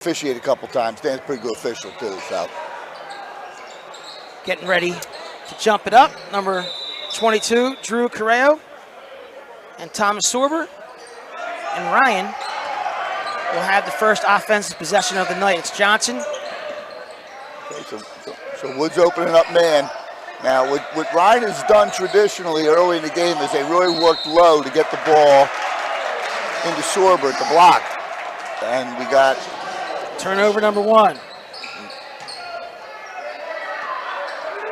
officiate a couple times. Dan's a pretty good official too, so. Getting ready to jump it up. Number 22, Drew Corrao, and Thomas Sorber. And Ryan will have the first offensive possession of the night. It's Johnson. Okay, so Wood's opening up man. Now, what Ryan has done traditionally early in the game is they really worked low to get the ball into Sorber at the block. And we got turnover number 1.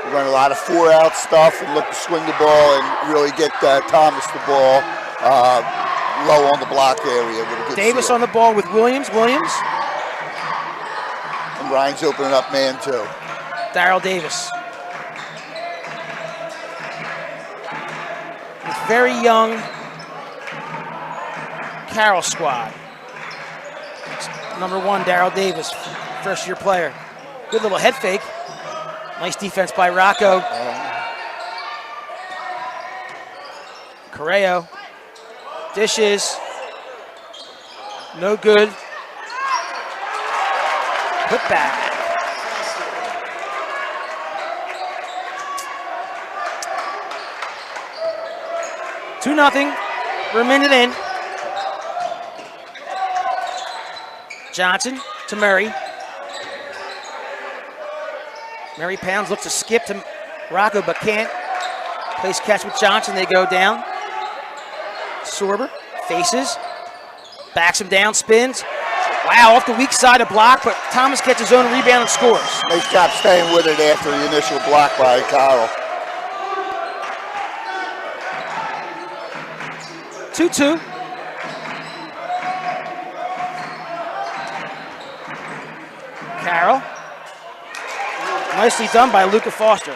We run a lot of 4-out stuff and look to swing the ball and really get Thomas the ball low on the block area. With a good Davis seal. on the ball with Williams. And Ryan's opening up man too. Darrell Davis. With very young Carroll squad. Number 1, Darrell Davis, first-year player. Good little head fake. Nice defense by Rocco. Corrao. Dishes. No good. Put back. Two nothing. We're a minute in. Johnson to Murray. Murray pounds, looks to skip to Rocco, but can't. Plays catch with Johnson, they go down. Sorber faces, backs him down, spins. Wow, off the weak side of block, but Thomas gets his own rebound and scores. Nice job staying with it after the initial block by Carroll. 2-2. Carroll. Nicely done by Luca Foster.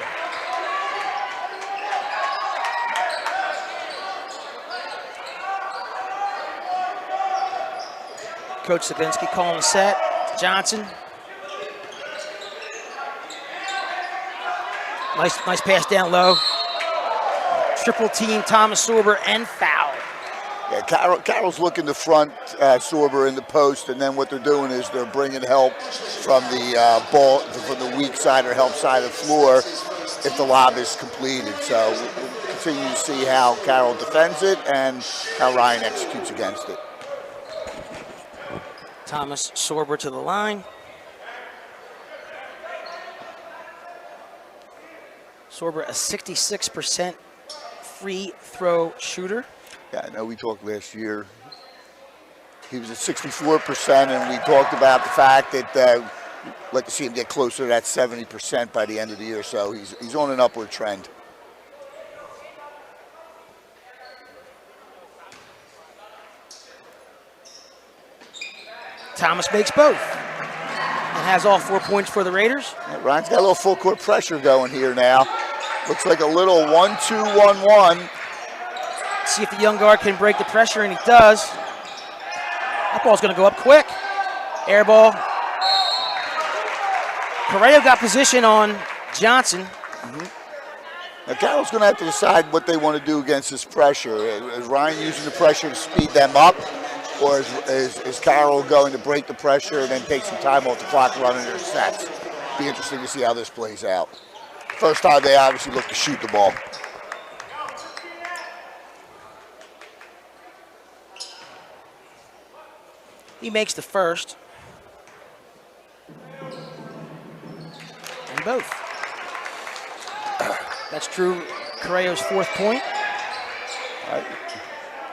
Coach Sabinski calling the set. Johnson. Nice pass down low. Triple team Thomas Sorber and foul. Yeah, Carroll's looking to front Sorber in the post, and then what they're doing is they're bringing help from the ball, from the weak side or help side of the floor if the lob is completed. So we'll continue to see how Carroll defends it and how Ryan executes against it. Thomas Sorber to the line. Sorber, a 66% free throw shooter. Yeah, I know we talked last year. He was at 64%, and we talked about the fact that we'd like to see him get closer to that 70% by the end of the year. So he's on an upward trend. Thomas makes both and has all 4 points for the Raiders. Yeah, Ryan's got a little full court pressure going here now. Looks like a little 1-2-1-1. See if the young guard can break the pressure, and he does. That ball's going to go up quick. Air ball. Corrao got position on Johnson. Now, Carroll's going to have to decide what they want to do against this pressure. Is Ryan using the pressure to speed them up, or is Carroll going to break the pressure and then take some time off the clock running their sets? Be interesting to see how this plays out. First time they obviously look to shoot the ball. He makes the first. And both. That's Drew Corrao's 4th point.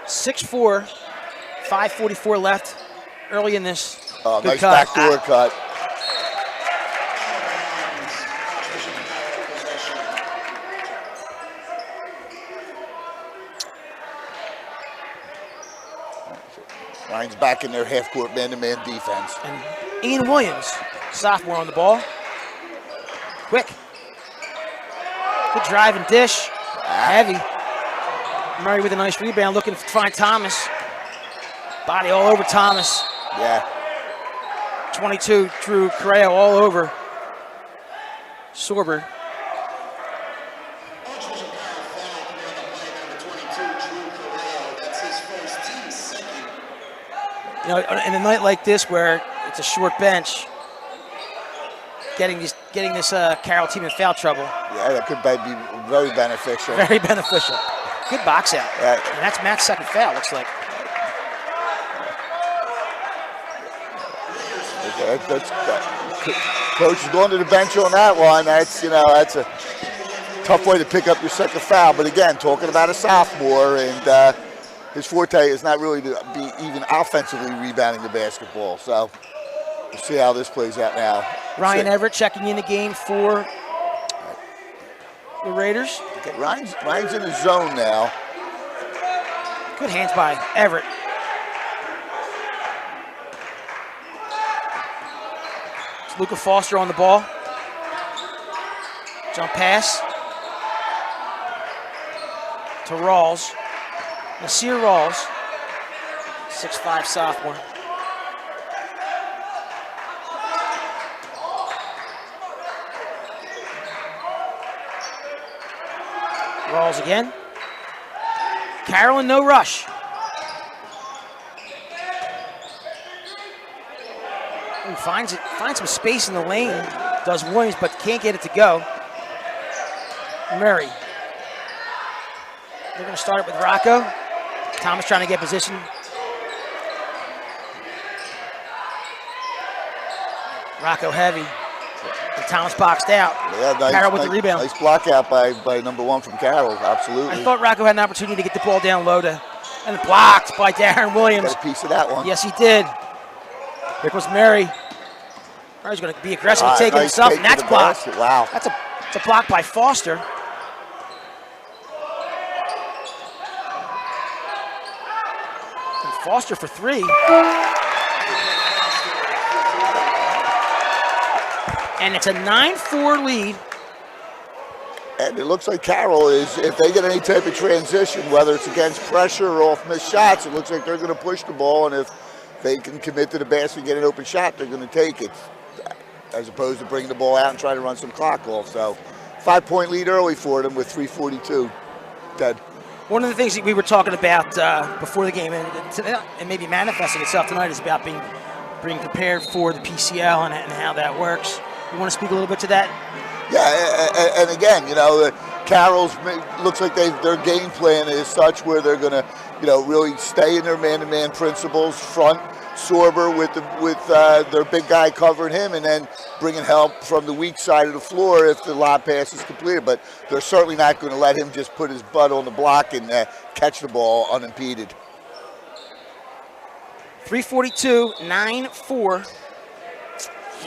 6-4, 5:44 left early in this. Nice backdoor cut. Ryan's back in their half-court man-to-man defense. And Ian Williams, sophomore on the ball. Quick. Good drive and dish. Heavy. Murray with a nice rebound, looking to find Thomas. Body all over Thomas. Yeah. 22, Drew Corrao all over Sorber. You know, in a night like this where it's a short bench, getting this Carroll team in foul trouble. Yeah, that could be very beneficial. Very beneficial. Good box out. Yeah. And that's Matt's second foul, looks like. Coach is going to the bench on that one. That's a tough way to pick up your second foul. But again, talking about a sophomore, and his forte is not really to be even offensively rebounding the basketball. So we'll see how this plays out now. Ryan Everett checking in the game for the Raiders. Okay, Ryan's in his zone now. Good hands by Everett. It's Luca Foster on the ball. Jump pass to Rawls. Nasir Rawls, 6'5" sophomore. Rawls again. Carroll in no rush. Ooh, finds some space in the lane. Does Williams, but can't get it to go. Murray. They're going to start it with Rocco. Thomas trying to get position. Rocco heavy. And Thomas boxed out. Yeah, Carroll with the rebound. Nice block out by number 1 from Carroll, absolutely. I thought Rocco had an opportunity to get the ball down low and blocked by Darren Williams. Got a piece of that one. Yes, he did. Here was Murray. Murray's going to be aggressive and take it nice himself, take and that's to the blocked. basket. Wow. That's a block by Foster. And Foster for 3. And it's a 9-4 lead. And it looks like Carroll is, if they get any type of transition, whether it's against pressure or off missed shots, it looks like they're going to push the ball, and if they can commit to the basket and get an open shot, they're going to take it, as opposed to bringing the ball out and trying to run some clock off. So 5-point lead early for them with 3:42. Ted. One of the things that we were talking about before the game, and maybe manifesting itself tonight, is about being prepared for the PCL and how that works. You want to speak a little bit to that? Yeah, and again, Carroll's looks like their game plan is such where they're going to, really stay in their man-to-man principles, front Sorber with their big guy covering him, and then bringing help from the weak side of the floor if the lob pass is completed. But they're certainly not going to let him just put his butt on the block and catch the ball unimpeded. 3:42, 9-4.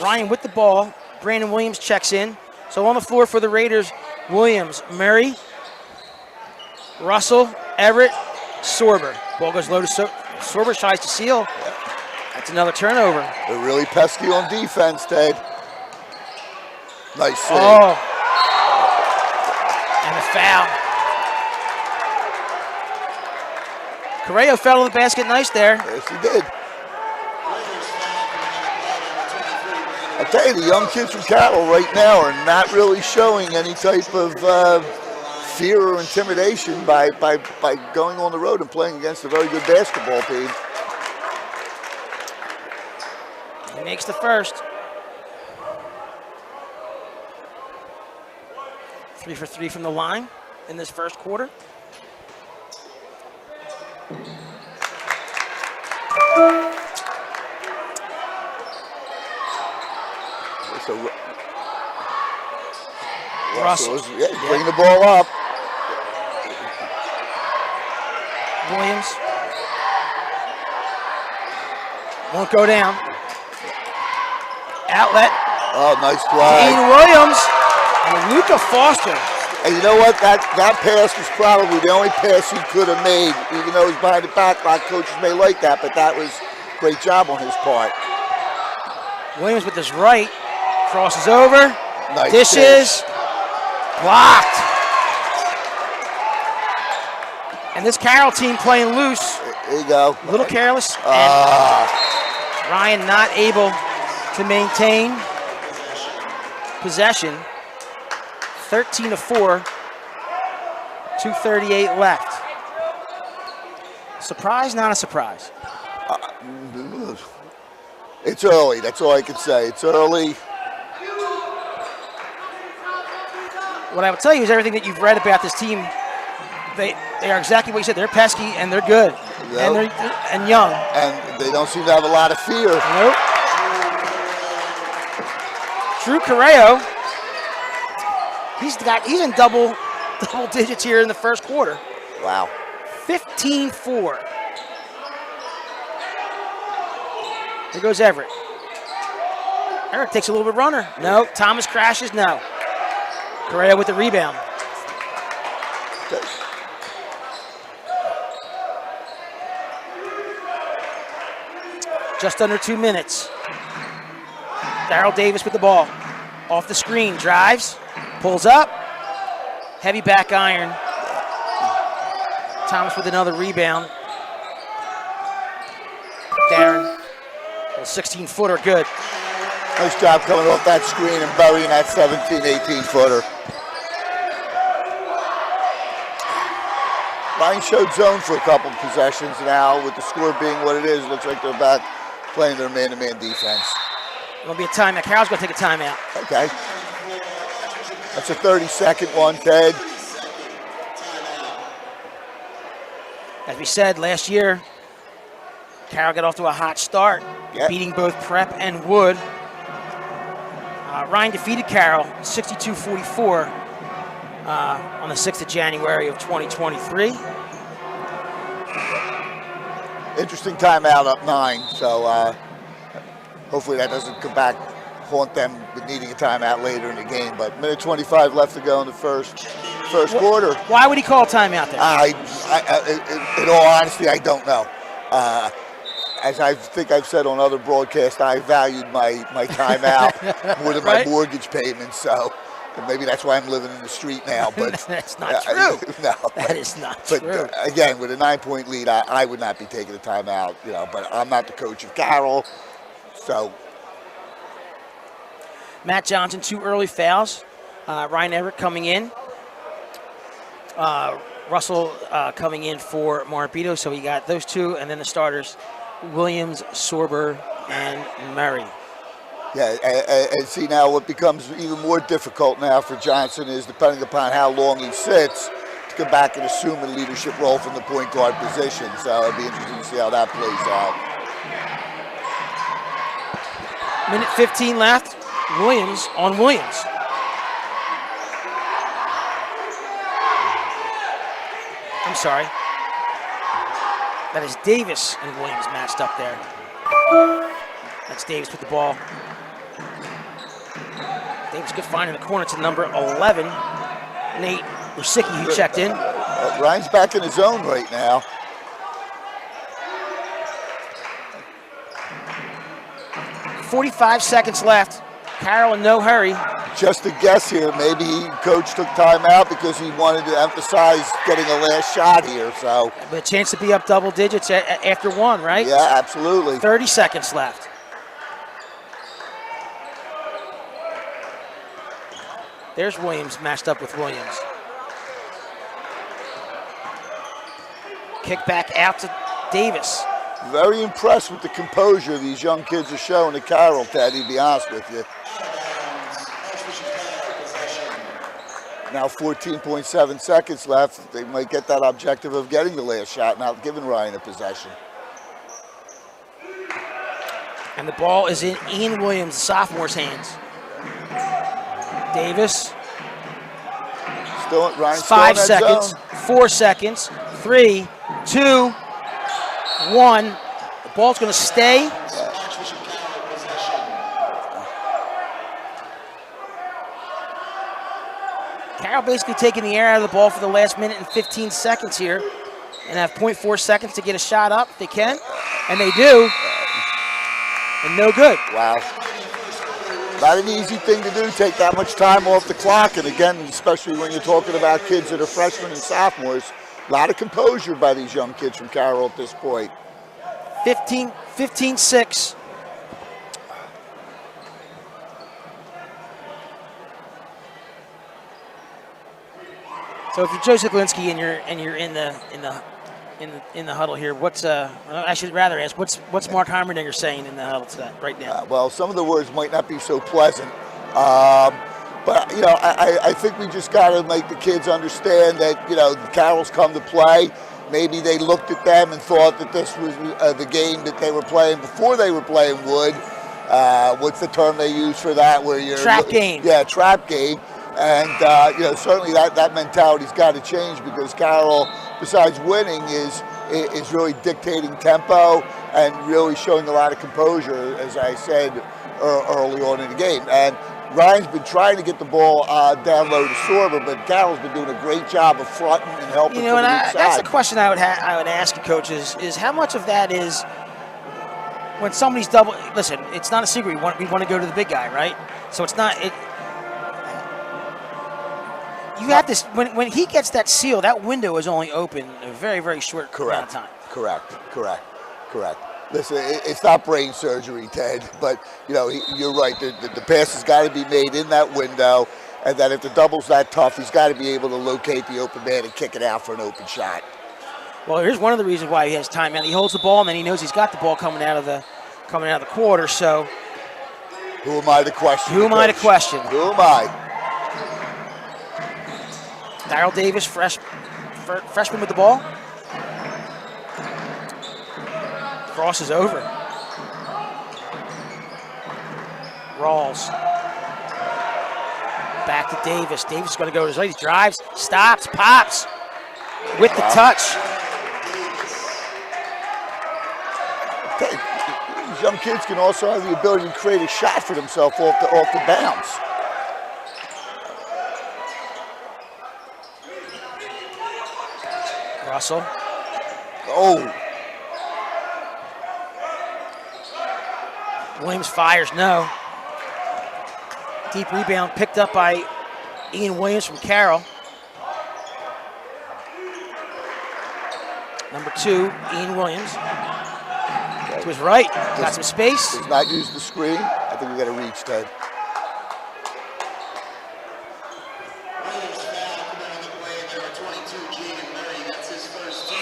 Ryan with the ball. Brandon Williams checks in. So on the floor for the Raiders, Williams, Murray, Russell, Everett, Sorber. Ball goes low to Sorber, tries to seal. That's another turnover. They're really pesky on defense, Ted. Nice save. Oh. And a foul. Corrao fell on the basket nice there. Yes, he did. I'll tell you, the young kids from Carroll right now are not really showing any type of fear or intimidation by going on the road and playing against a very good basketball team. He makes the first. 3 for 3 from the line in this first quarter. So Russell. Bring the ball up. Williams. Won't go down. Outlet. Oh, nice play. Dean Williams and Luca Foster. And you know what? That pass was probably the only pass he could have made, even though he's behind the back. A lot of coaches may like that, but that was a great job on his part. Williams with his right. Crosses over. Nice dishes. Dish. Blocked. And this Carroll team playing loose. There you go. A little careless. And Ryan not able to maintain possession. 13-4. 2:38 left. Surprise, not a surprise. It's early. That's all I can say. It's early. What I will tell you is everything that you've read about this team, they are exactly what you said. They're pesky and they're good, and they're young, and they don't seem to have a lot of fear. Nope. Drew Corrao, he's in double digits here in the first quarter. Wow. 15-4. Here goes Everett. Everett takes a little bit runner. No. Thomas crashes. No. Corrao with the rebound. Just under 2 minutes. Darrell Davis with the ball. Off the screen, drives, pulls up. Heavy back iron. Thomas with another rebound. Darren, a 16-footer, good. Nice job coming off that screen and burying that 17, 18-footer. Ryan showed zone for a couple of possessions now. With the score being what it is, it looks like they're back playing their man-to-man defense. It'll be a timeout. Carroll's going to take a timeout. Okay. That's a 30-second one, Ted. As we said last year, Carroll got off to a hot start, beating both Prep and Wood. Ryan defeated Carroll 62-44 on the 6th of January of 2023. Interesting timeout up 9, so hopefully that doesn't come back, haunt them with needing a timeout later in the game. But minute 25 left to go in the first quarter. Why would he call a timeout there? In all honesty, I don't know. As I think I've said on other broadcasts, I valued my timeout more than my mortgage payments. So maybe that's why I'm living in the street now. But that's not true. No, that is not true. But again, with a 9-point lead, I would not be taking a timeout. But I'm not the coach of Carroll, so. Matt Johnson, 2 early fouls. Ryan Everett coming in. Russell coming in for Marabito, so he got those 2, and then the starters, Williams, Sorber, and Murray. Yeah, and see now what becomes even more difficult now for Johnson is, depending upon how long he sits, to come back and assume a leadership role from the point guard position. So it'll be interesting to see how that plays out. Minute 15 left. Williams on Williams. I'm sorry. That is Davis and Williams matched up there. That's Davis with the ball. Davis good find in the corner to number 11. Nate Rusicki, who checked in. Ryan's back in his zone right now. .45 seconds left. Carroll in no hurry. Just a guess here. Maybe coach took time out because he wanted to emphasize getting a last shot here. So, but a chance to be up double digits after 1, right? Yeah, absolutely. 30 seconds left. There's Williams matched up with Williams. Kick back out to Davis. Very impressed with the composure these young kids are showing at Carroll, Teddy, to be honest with you. Now 14.7 seconds left. They might get that objective of getting the last shot, not giving Ryan a possession. And the ball is in Ian Williams, sophomore's hands. Davis. Still, Ryan's 5 still in that seconds, zone. 4 seconds, 3, 2, 1. The ball's going to stay. Carroll basically taking the air out of the ball for the last minute and 15 seconds here, and have 0.4 seconds to get a shot up if they can, and they do, and no good. Wow. Not an easy thing to do, take that much time off the clock, and again, especially when you're talking about kids that are freshmen and sophomores, a lot of composure by these young kids from Carroll at this point. 15-6. So if you're Joe Zaglinski and you're in in the huddle here. What's I should rather ask what's Mark Heimerdinger saying in the huddle right now? Well, some of the words might not be so pleasant, but you know, I think we just got to make the kids understand that the Carroll's come to play. Maybe they looked at them and thought that this was the game that they were playing before they were playing Wood. What's the term they use for that? Where you're trap game. Yeah, trap game. And certainly that mentality's got to change, because Carroll, besides winning, is really dictating tempo and really showing a lot of composure, as I said early on in the game. And Ryan's been trying to get the ball down low to Sorber, but Carroll's been doing a great job of fronting and helping from the weak side. That's the question I would ask you, coaches, is how much of that is when somebody's double. Listen, it's not a secret. We want to go to the big guy, right? So it's not it. You have this when he gets that seal. That window is only open a very, very short amount of time. Correct. Listen, it's not brain surgery, Ted, but you're right. The pass has got to be made in that window, and that if the double's that tough, he's got to be able to locate the open man and kick it out for an open shot. Well, here's one of the reasons why he has timeout. He holds the ball, and then he knows he's got the ball coming out of the quarter. So, who am I to question? Who am I to question? Who am I? Daryl Davis, freshman with the ball. Crosses over. Rawls. Back to Davis. Davis is going to go to his right. He drives, stops, pops with the touch. Okay. These young kids can also have the ability to create a shot for themselves off the bounce. Russell. Oh. Williams fires, no. Deep rebound picked up by Ian Williams from Carroll. Number 2, Ian Williams. Okay. To his right, got some space. Does not use the screen. I think we got to reach, Ted.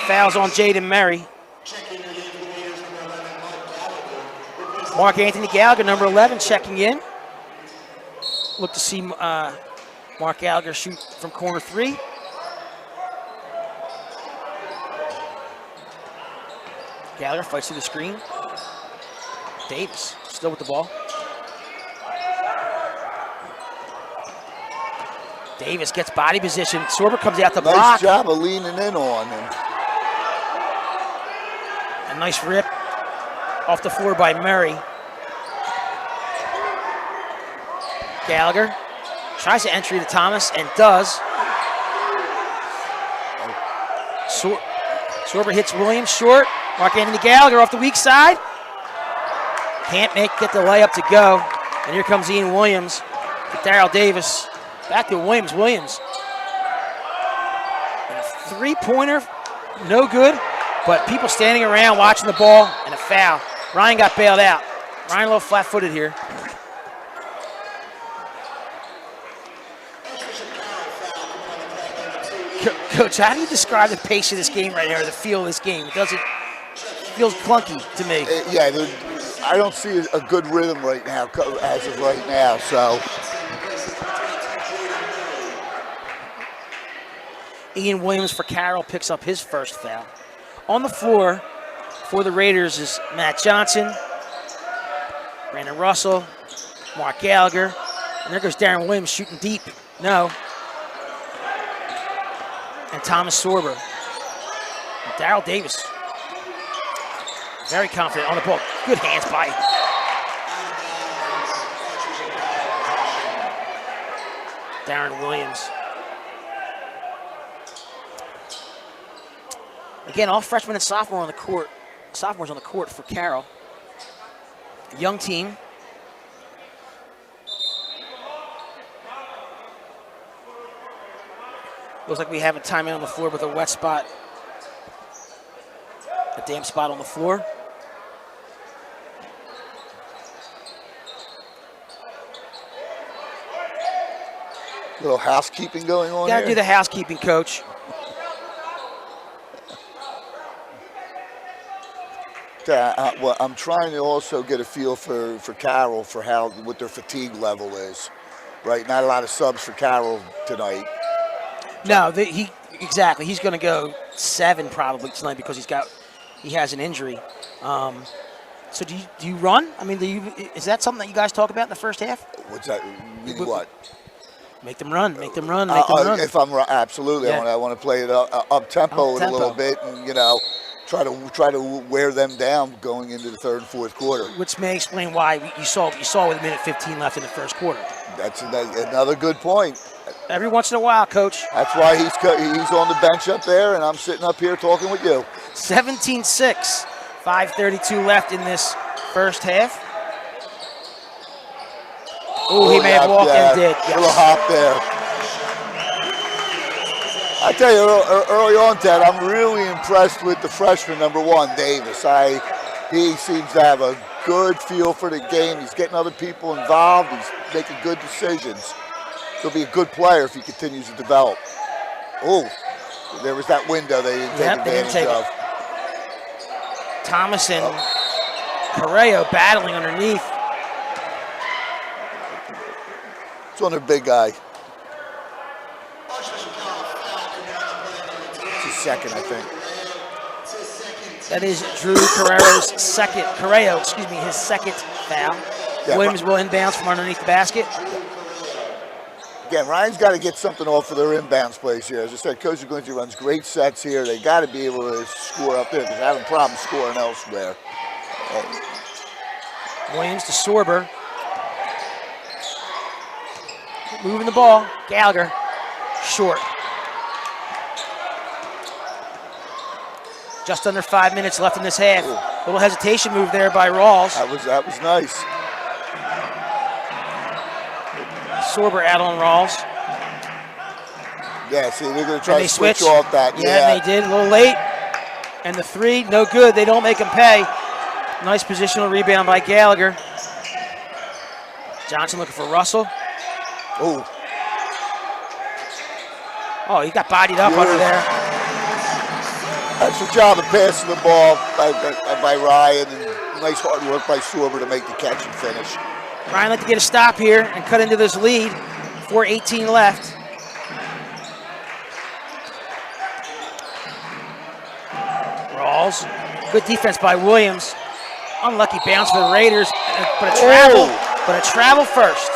Fouls on Jaden Murray. Mark Anthony Gallagher, number 11, checking in. Look to see Mark Gallagher shoot from corner 3. Gallagher fights through the screen. Davis still with the ball. Davis gets body position. Sorber comes out the block. Nice job of leaning in on him. A nice rip off the floor by Murray. Gallagher tries to entry to Thomas and does. Sorber hits Williams short. Mark Anthony Gallagher off the weak side. Can't get the layup to go. And here comes Ian Williams to Daryl Davis. Back to Williams. And a three-pointer, no good. But people standing around watching the ball, and a foul. Ryan got bailed out. Ryan a little flat-footed here. Coach, how do you describe the pace of this game right now, or the feel of this game? It feels clunky to me. I don't see a good rhythm right now, as of right now, so. Ian Williams for Carroll picks up his first foul. On the floor for the Raiders is Matt Johnson, Brandon Russell, Mark Gallagher, and there goes Darren Williams shooting deep. No. And Thomas Sorber. Daryl Davis. Very confident on the ball. Good hands by Darren Williams. Again, all freshmen and sophomores on the court for Carroll. Young team. Looks like we have a timeout on the floor with a wet spot. A damp spot on the floor. Little housekeeping going on Gotta here. do the housekeeping, coach. Well, I'm trying to also get a feel for Carroll for what their fatigue level is. Right, not a lot of subs for Carroll tonight. No, exactly. He's going to go 7 probably tonight because he has an injury. So do you run? I mean, is that something that you guys talk about in the first half? What's that? Meaning what? Make them run. Make them run. Make them run. If I'm absolutely, Yeah. I want to play it up tempo a little bit, and try to wear them down going into the third and fourth quarter. Which may explain why you saw with a minute 15 left in the first quarter. That's another good point. Every once in a while, Coach. That's why he's on the bench up there, and I'm sitting up here talking with you. 17-6, 5:32 left in this first half. Oh, he may have walked and did. Yes. A little hop there. I tell you, early on, Ted, I'm really impressed with the freshman, number 1, Davis. He seems to have a good feel for the game. He's getting other people involved. He's making good decisions. He'll be a good player if he continues to develop. Oh, there was that window they didn't take advantage of. Thomas and Corrao battling underneath. It's on their big guy. It's his second, I think. That is Drew Corrao's his second foul. Yeah, Williams will inbounds from underneath the basket. Again, Ryan's got to get something off of their inbounds plays here. As I said, Coach Guinty runs great sets here. They got to be able to score up there because they're having problems scoring elsewhere. Williams to Sorber. Moving the ball. Gallagher. Short. Just under 5 minutes left in this half. Ooh. Little hesitation move there by Rawls. That was nice. Sorber out on Rawls. Yeah, see, they're going to try to switch off that. Yeah, they did. A little late. And the 3, no good. They don't make him pay. Nice positional rebound by Gallagher. Johnson looking for Russell. Oh, he got bodied up under there. Excellent job of passing the ball by Ryan, and nice hard work by Sorber to make the catch and finish. Ryan like to get a stop here and cut into this lead. 4:18 left. Rawls, good defense by Williams. Unlucky bounce for the Raiders, but a travel first.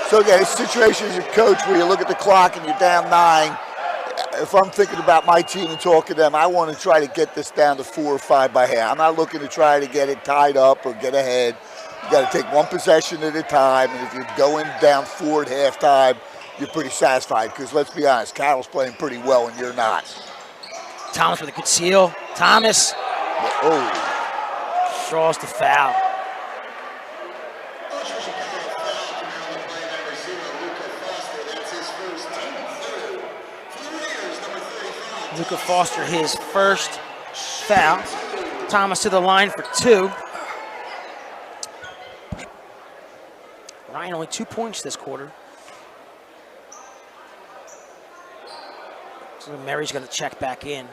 So again, it's a situation as a coach where you look at the clock and you're down 9. If I'm thinking about my team and talking to them, I want to try to get this down to 4 or 5 by half. I'm not looking to try to get it tied up or get ahead. You got to take one possession at a time, and if you're going down 4 at halftime, you're pretty satisfied because let's be honest, Carroll's playing pretty well and you're not. Thomas with a good seal. Thomas. Draws the foul. Luca Foster, his first foul. Thomas to the line for 2. Ryan only 2 points this quarter. So Mary's going to check back in.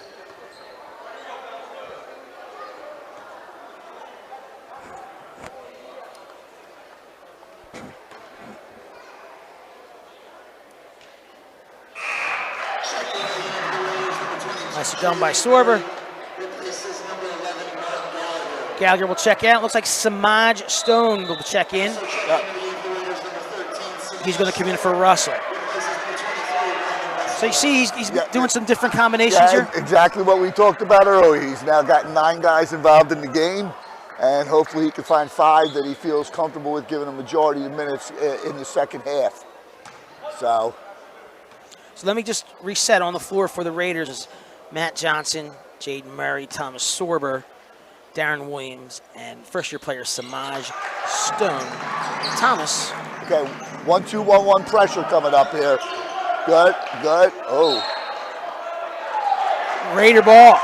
Nicely done by Sorber. Gallagher will check out. Looks like Samaj Stone will check in. He's going to come in for Russell. So you see he's doing some different combinations here? Exactly what we talked about earlier. He's now got 9 guys involved in the game, and hopefully he can find 5 that he feels comfortable with giving a majority of minutes in the second half. So let me just reset on the floor for the Raiders. Is Matt Johnson, Jaden Murray, Thomas Sorber, Darren Williams, and first-year player Samaj Stone. Thomas. Okay, 1-2-1-1 pressure coming up here. Good. Oh. Raider ball.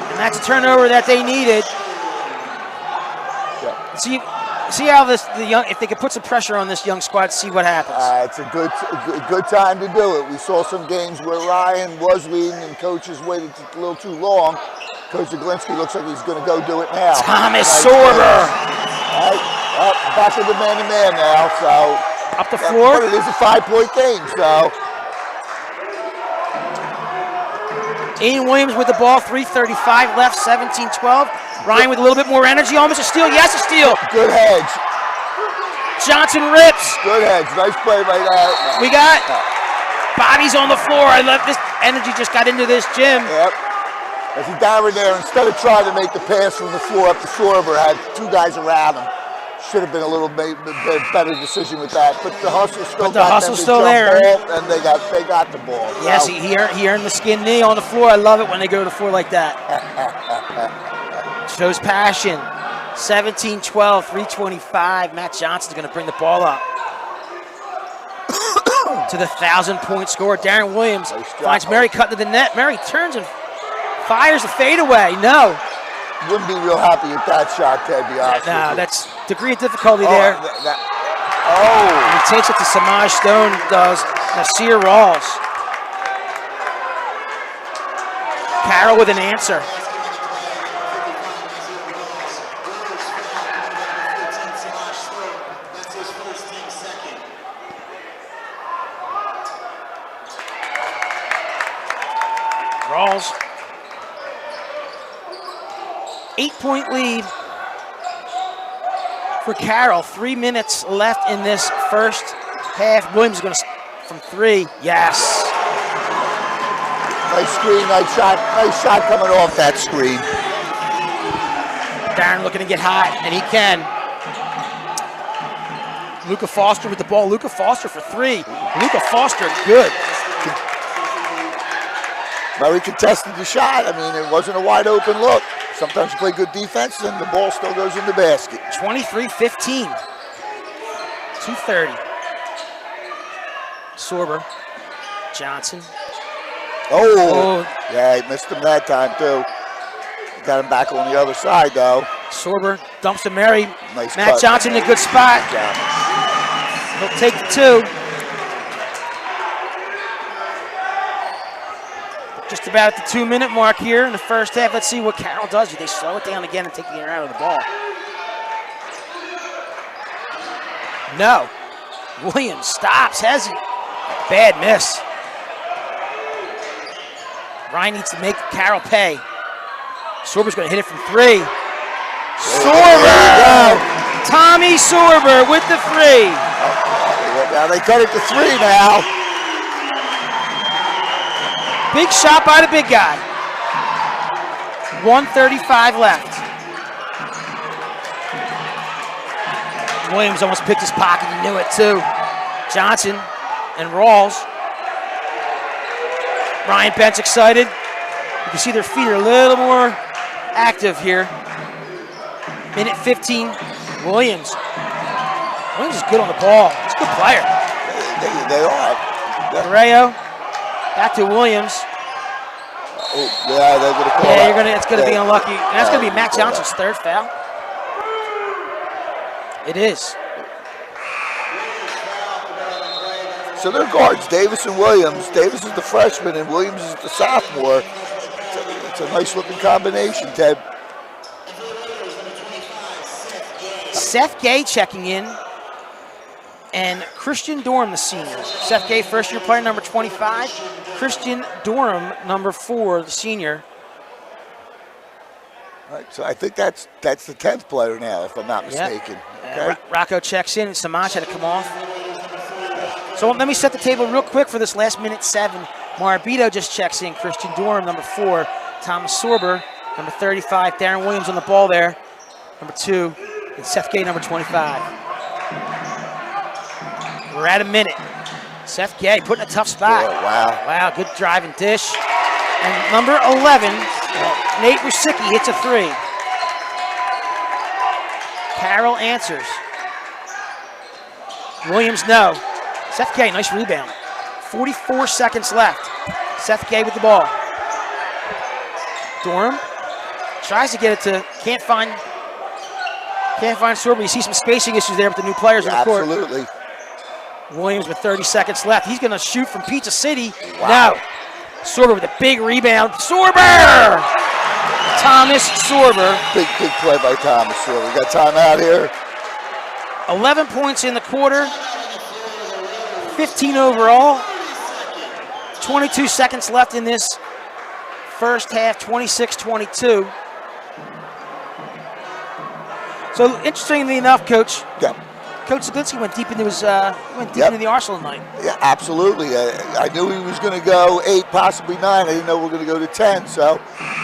And that's a turnover that they needed. Yeah. See, See how if they could put some pressure on this young squad, see what happens. It's a good time to do it. We saw some games where Ryan was leading and coaches waited a little too long. Coach Zaglinski looks like he's going to go do it now. Thomas Sorber. Back to the man-to-man now. So up the floor. But it is a 5-point game. So Ian Williams with the ball. 3:35 left. 17-12. Ryan with a little bit more energy. Almost a steal. Yes, a steal. Good hedge. Johnson rips. Good hedge. Nice play by that. We got Bobby's on the floor. I love this energy. Just got into this gym. Yep. As he down there, instead of trying to make the pass from the floor up to Sorber, had two guys around him. Should have been a little bit better decision with that. But the hustle's still there. And they got the ball. Yes, he earned the skin knee on the floor. I love it when they go to the floor like that. Shows passion. 17-12, 3:25. Matt Johnson's going to bring the ball up to the 1,000-point score. Darren Williams finds Murray cutting to the net. Murray turns and fires a fadeaway. No. Wouldn't be real happy with that shot, Ted, to be honest. No, that's degree of difficulty there. And he takes it to Samaj Stone, does Nasir Rawls. Carroll with an answer. Rawls. 8-point lead for Carroll. 3 minutes left in this first half. Williams is going to from 3. Yes. Nice screen, nice shot coming off that screen. Darren looking to get hot, and he can. Luca Foster with the ball. Luca Foster for 3. Luca Foster, good. Murray contested the shot. I mean, it wasn't a wide open look. Sometimes you play good defense and the ball still goes in the basket. 23-15. 2:30. Sorber. Johnson. Oh, yeah, he missed him that time too. Got him back on the other side though. Sorber dumps to Murray. Nice Matt cut. Johnson in a good spot. He'll take the 2. Just about at the 2-minute mark here in the first half. Let's see what Carroll does. Do they slow it down again and take the air out of the ball? No. Williams stops. Has he? Bad miss. Ryan needs to make Carroll pay. Sorber's going to hit it from 3. Sorber! Tommy Sorber with the 3. Now they cut it to 3 now. Big shot by the big guy. 1:35 left. Williams almost picked his pocket. He knew it too. Johnson and Rawls. Ryan Bent's excited. You can see their feet are a little more active here. Minute 15. Williams. Williams is good on the ball. He's a good player. They are. Corrao. Back to Williams. Oh, yeah, they're going to call Yeah, it's going to be unlucky. And that's going to be Matt Johnson's 3rd foul. It is. So they're guards, Davis and Williams. Davis is the freshman and Williams is the sophomore. It's a nice looking combination, Ted. Seth Gay checking in. And Christian Dorham, the senior. Seth Gay, first-year player, number 25. Christian Dorham, number 4, the senior. All right, so I think that's the 10th player now, if I'm not mistaken. Okay. Rocco checks in, and Samaj had to come off. So let me set the table real quick for this last minute 7. Marabito just checks in. Christian Dorham, number 4. Thomas Sorber, number 35. Darren Williams on the ball there, number 2. And Seth Gay, number 25. We're at a minute. Seth Gay putting a tough spot. Oh, wow. Wow, good drive and dish. And number 11, Nate Rusicki hits a 3. Carroll answers. Williams, no. Seth Gay, nice rebound. 44 seconds left. Seth Gay with the ball. Dorham tries to get it to, can't find Can't find Sorber. You see some spacing issues there with the new players on the court. Absolutely. Williams with 30 seconds left. He's going to shoot from Pizza City. Wow. No. Sorber with a big rebound. Sorber! Thomas Sorber. Big play by Thomas Sorber. We got timeout here. 11 points in the quarter. 15 overall. 22 seconds left in this first half, 26-22. So interestingly enough, Coach, Coach Zaglinski went deep into into the arsenal tonight. Yeah, absolutely. I knew he was going to go 8, possibly 9. I didn't know we were going to go to 10. So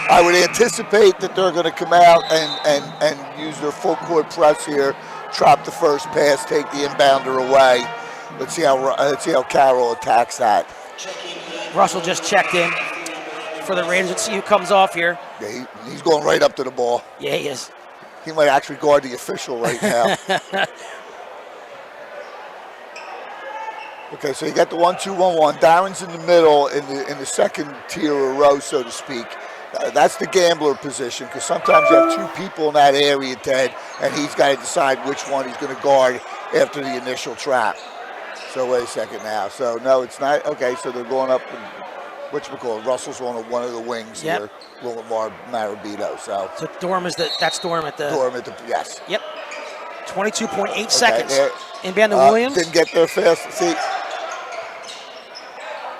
I would anticipate that they're going to come out and use their full court press here, drop the first pass, take the inbounder away. Let's see how Carroll attacks that. Russell just checked in for the Raiders. Let's see who comes off here. Yeah, he's going right up to the ball. Yeah, he is. He might actually guard the official right now. Okay, so you got the 1-2-1-1. Darren's in the middle in the second tier or row, so to speak. That's the gambler position, because sometimes you have 2 people in that area, Ted, and he's got to decide which one he's going to guard after the initial trap. So wait a second now. So no, it's not. Okay, so they're going up. Whatchamacallit, Russell's on one of the wings here. Lamar Marabito. So Dorm is that's Dorm at the. Yes. Yep. 22.8 seconds. There. Inbound to Williams. Didn't get there fast. See.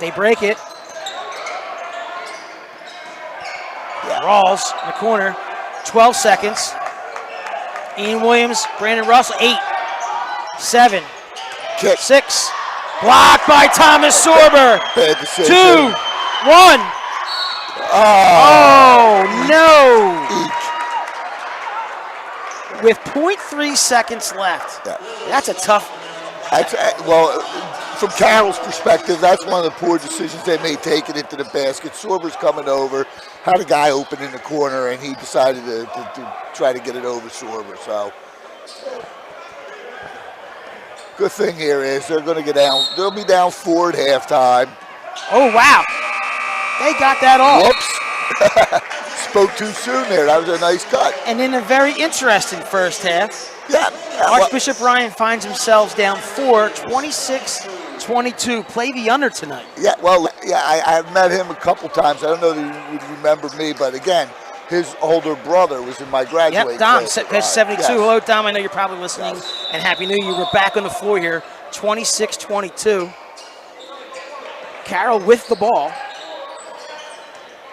They break it. Yeah. Rawls in the corner. 12 seconds. Ian Williams, Brandon Russell, 8, 7, Kick. 6. Blocked by Thomas Sorber. Bad decision. 2, 1. Oh, no. Eek. With 0.3 seconds left. Yeah. That's a tough. Well, from Carroll's perspective, that's one of the poor decisions they made, taking it to the basket. Sorber's coming over, had a guy open in the corner, and he decided to try to get it over Sorber. So, good thing here is they're going to get down. They'll be down 4 at halftime. Oh, wow. They got that off. Whoops. Spoke too soon there. That was a nice cut. And in a very interesting first half, Archbishop Ryan finds themselves down 4, 26-22. Play the under tonight. I've met him a couple times. I don't know that you would remember me, but again, his older brother was in my graduating class. Dom, page 72. Yes. Hello, Dom. I know you're probably listening, and Happy New Year. We're back on the floor here, 26-22. Carroll with the ball.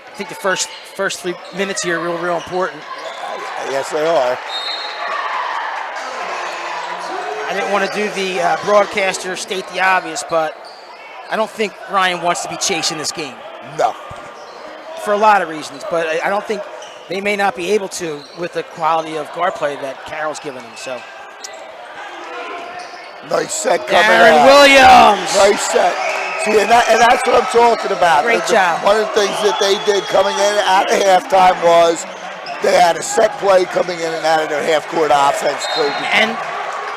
I think the first 3 minutes here are real important. Yes, they are. I didn't want to do the broadcaster state the obvious, but I don't think Ryan wants to be chasing this game. No. For a lot of reasons, but I don't think they may not be able to with the quality of guard play that Carroll's given them. So. Nice set coming Darren out. Williams. Nice set. See, and that's what I'm talking about. Great job. One of the things that they did coming in and out of halftime was they had a set play coming in and out of their half-court offense. And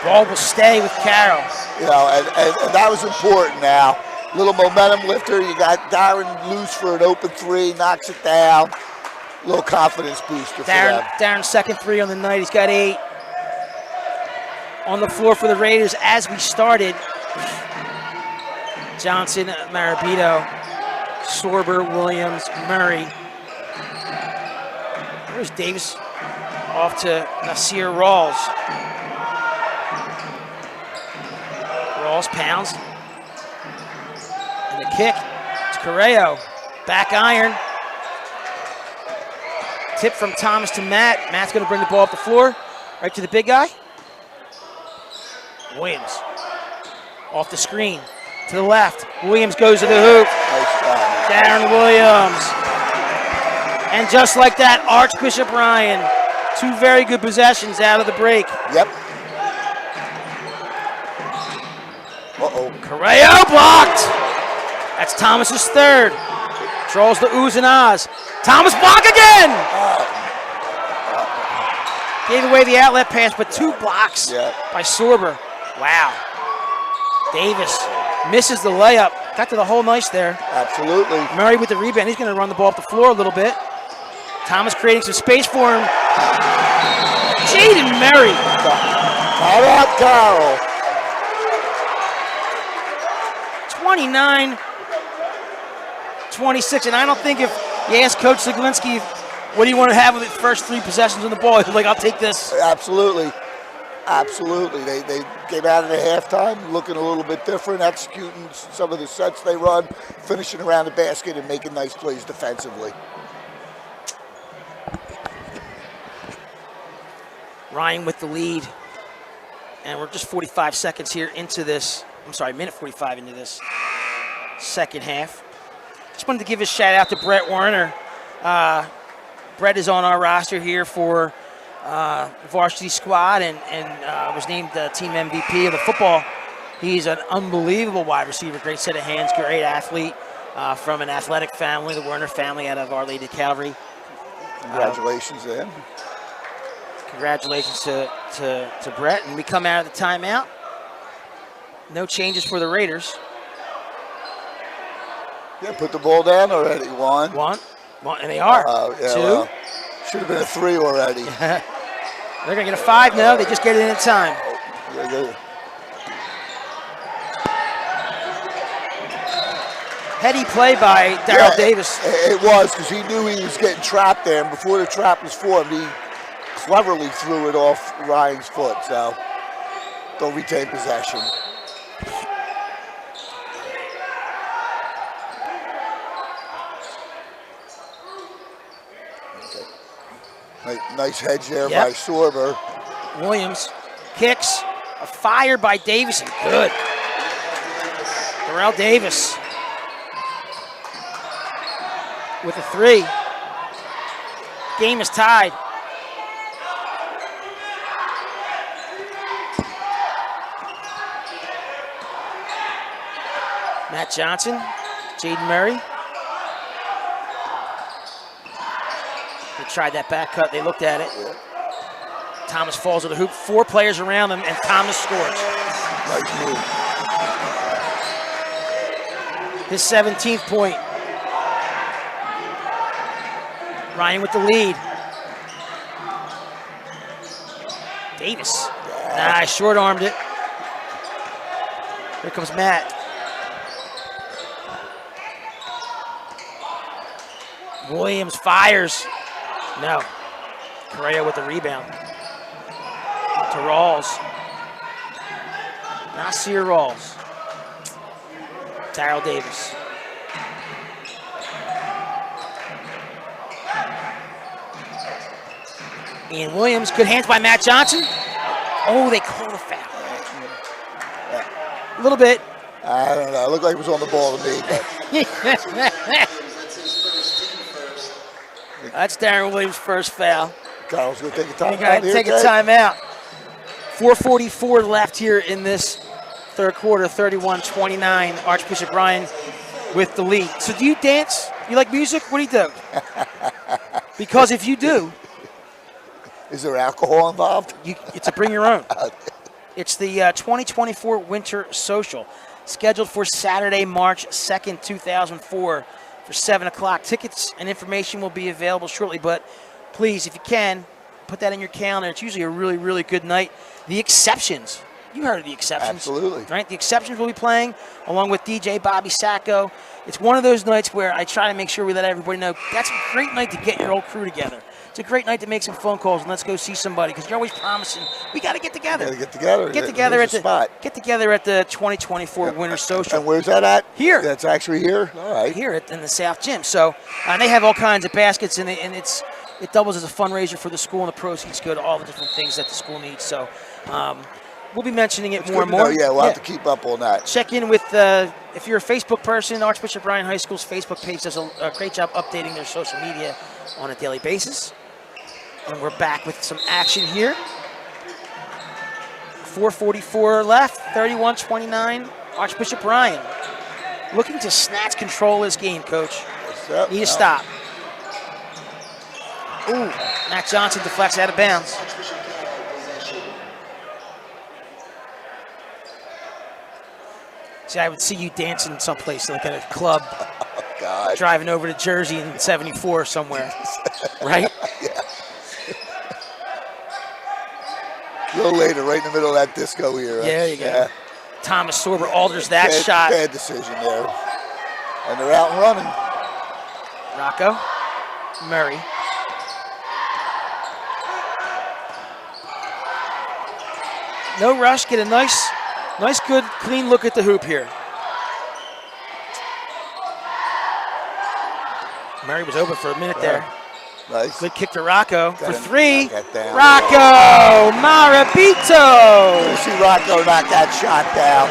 ball will stay with Carroll. You know, and that was important now. Little momentum lifter. You got Darren loose for an open 3, knocks it down. Little confidence booster for them. Darren's second 3 on the night. He's got 8. On the floor for the Raiders as we started. Johnson, Marabito, Sorber, Williams, Murray. There's Davis off to Nasir Rawls. Rawls pounds. And the kick to Corrao. Back iron. Tip from Thomas to Matt. Matt's going to bring the ball up the floor. Right to the big guy. Williams. Off the screen. To the left. Williams goes to the hoop. Nice job. Darren Williams. And just like that, Archbishop Ryan. 2 very good possessions out of the break. Yep. Corrao blocked. That's Thomas's 3rd. Draws the oohs and ahs. Thomas block again. Gave away the outlet pass, but 2 blocks by Sorber. Wow. Davis misses the layup. Got to the hole nice there. Absolutely. Murray with the rebound. He's going to run the ball up the floor a little bit. Thomas creating some space for him. Jaden Murray. How about Carroll? 29-26, and I don't think if you ask Coach Zaglinski, what do you want to have with the first 3 possessions on the ball, he's like, I'll take this. Absolutely. Absolutely. They came out at halftime looking a little bit different, executing some of the sets they run, finishing around the basket and making nice plays defensively. Ryan with the lead. And we're just 45 seconds here into this. I'm sorry, minute 45 into this second half. Just wanted to give a shout out to Brett Warner. Brett is on our roster here for varsity squad and was named the team MVP of the football. He's an unbelievable wide receiver, great set of hands, great athlete from an athletic family, the Warner family out of Our Lady of Calvary. Congratulations to him. Congratulations to Brett. And we come out of the timeout. No changes for the Raiders. Yeah, put the ball down already. One, and they are. Yeah, 2. well, should have been a 3 already. They're going to get a 5 now. They just get it in time. Yeah. Heady play by Darrell Davis. It was, because he knew he was getting trapped there, and before the trap was formed, he cleverly threw it off Ryan's foot, so they'll retain possession. Nice hedge there by Sorber. Williams kicks, a fire by Davis, and good. Darrell Davis with a 3. Game is tied. Matt Johnson, Jaden Murray. They tried that back cut, they looked at it. Thomas falls to the hoop, 4 players around him, and Thomas scores. Nice move. His 17th point. Ryan with the lead. Davis. Short-armed it. Here comes Matt. Williams fires. No. Corrao with the rebound. To Rawls. Nasir Rawls. Darrell Davis. Ian Williams, good hands by Matt Johnson. Oh, they called a foul. A little bit. I don't know. It looked like it was on the ball to me, but that's Darren Williams' first foul. Carroll's going to take a timeout. He's going to take a timeout. 4:44 left here in this third quarter, 31-29. Archbishop Ryan with the lead. So do you dance? You like music? What do you do? Because if you do. Is there alcohol involved? It's a bring your own. It's the 2024 Winter Social, scheduled for Saturday, March 2nd, 2004 for 7 o'clock. Tickets and information will be available shortly, but please, if you can, put that in your calendar. It's usually a really, really good night. The Exceptions. You heard of The Exceptions. Absolutely. Right? The Exceptions will be playing along with DJ Bobby Sacco. It's one of those nights where I try to make sure we let everybody know that's a great night to get your old crew together. It's a great night to make some phone calls and let's go see somebody, because you're always promising we got to get together. Get together. Get together at the spot. Get together at the 2024 Winter Social. And where's that at? Here. That's actually here. All right. Here in the South Gym. So they have all kinds of baskets, and it doubles as a fundraiser for the school, and the proceeds go to all the different things that the school needs. So we'll be mentioning it more and more. Yeah, we'll have to keep up on that. Check in with if you're a Facebook person. Archbishop Ryan High School's Facebook page does a great job updating their social media on a daily basis. And we're back with some action here. 4:44 left, 31-29. Archbishop Ryan looking to snatch control of this game, Coach. Need to stop. Ooh, Matt Johnson deflects out of bounds. See, I would see you dancing someplace, like at a club, driving over to Jersey in 74 somewhere, right? Yeah. little later, right in the middle of that disco era. Yeah, there you go. Thomas Sorber alters that shot. Bad decision there. And they're out and running. Rocco, Murray. No rush, get a nice, good, clean look at the hoop here. Murray was open for a minute there. Nice. Good kick to Rocco for three. Down. Rocco Marabito. You see Rocco knock that shot down.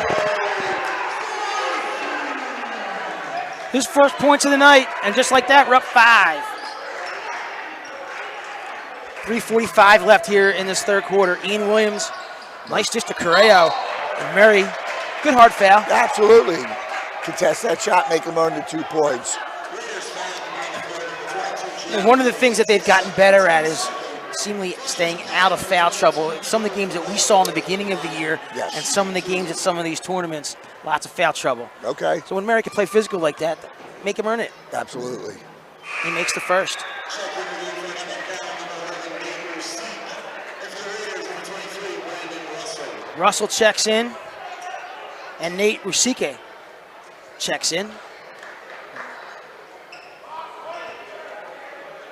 His first points of the night, and just like that, we're up 5. 3:45 left here in this third quarter. Ian Williams, nice dish to Corrao. And Murray, good hard foul. Absolutely. Contest that shot, make him earn the 2 points. And one of the things that they've gotten better at is seemingly staying out of foul trouble. Some of the games that we saw in the beginning of the year and some of the games at some of these tournaments, lots of foul trouble. Okay. So when Murray can play physical like that, make him earn it. Absolutely. He makes the first. Russell checks in, and Nate Rusike checks in.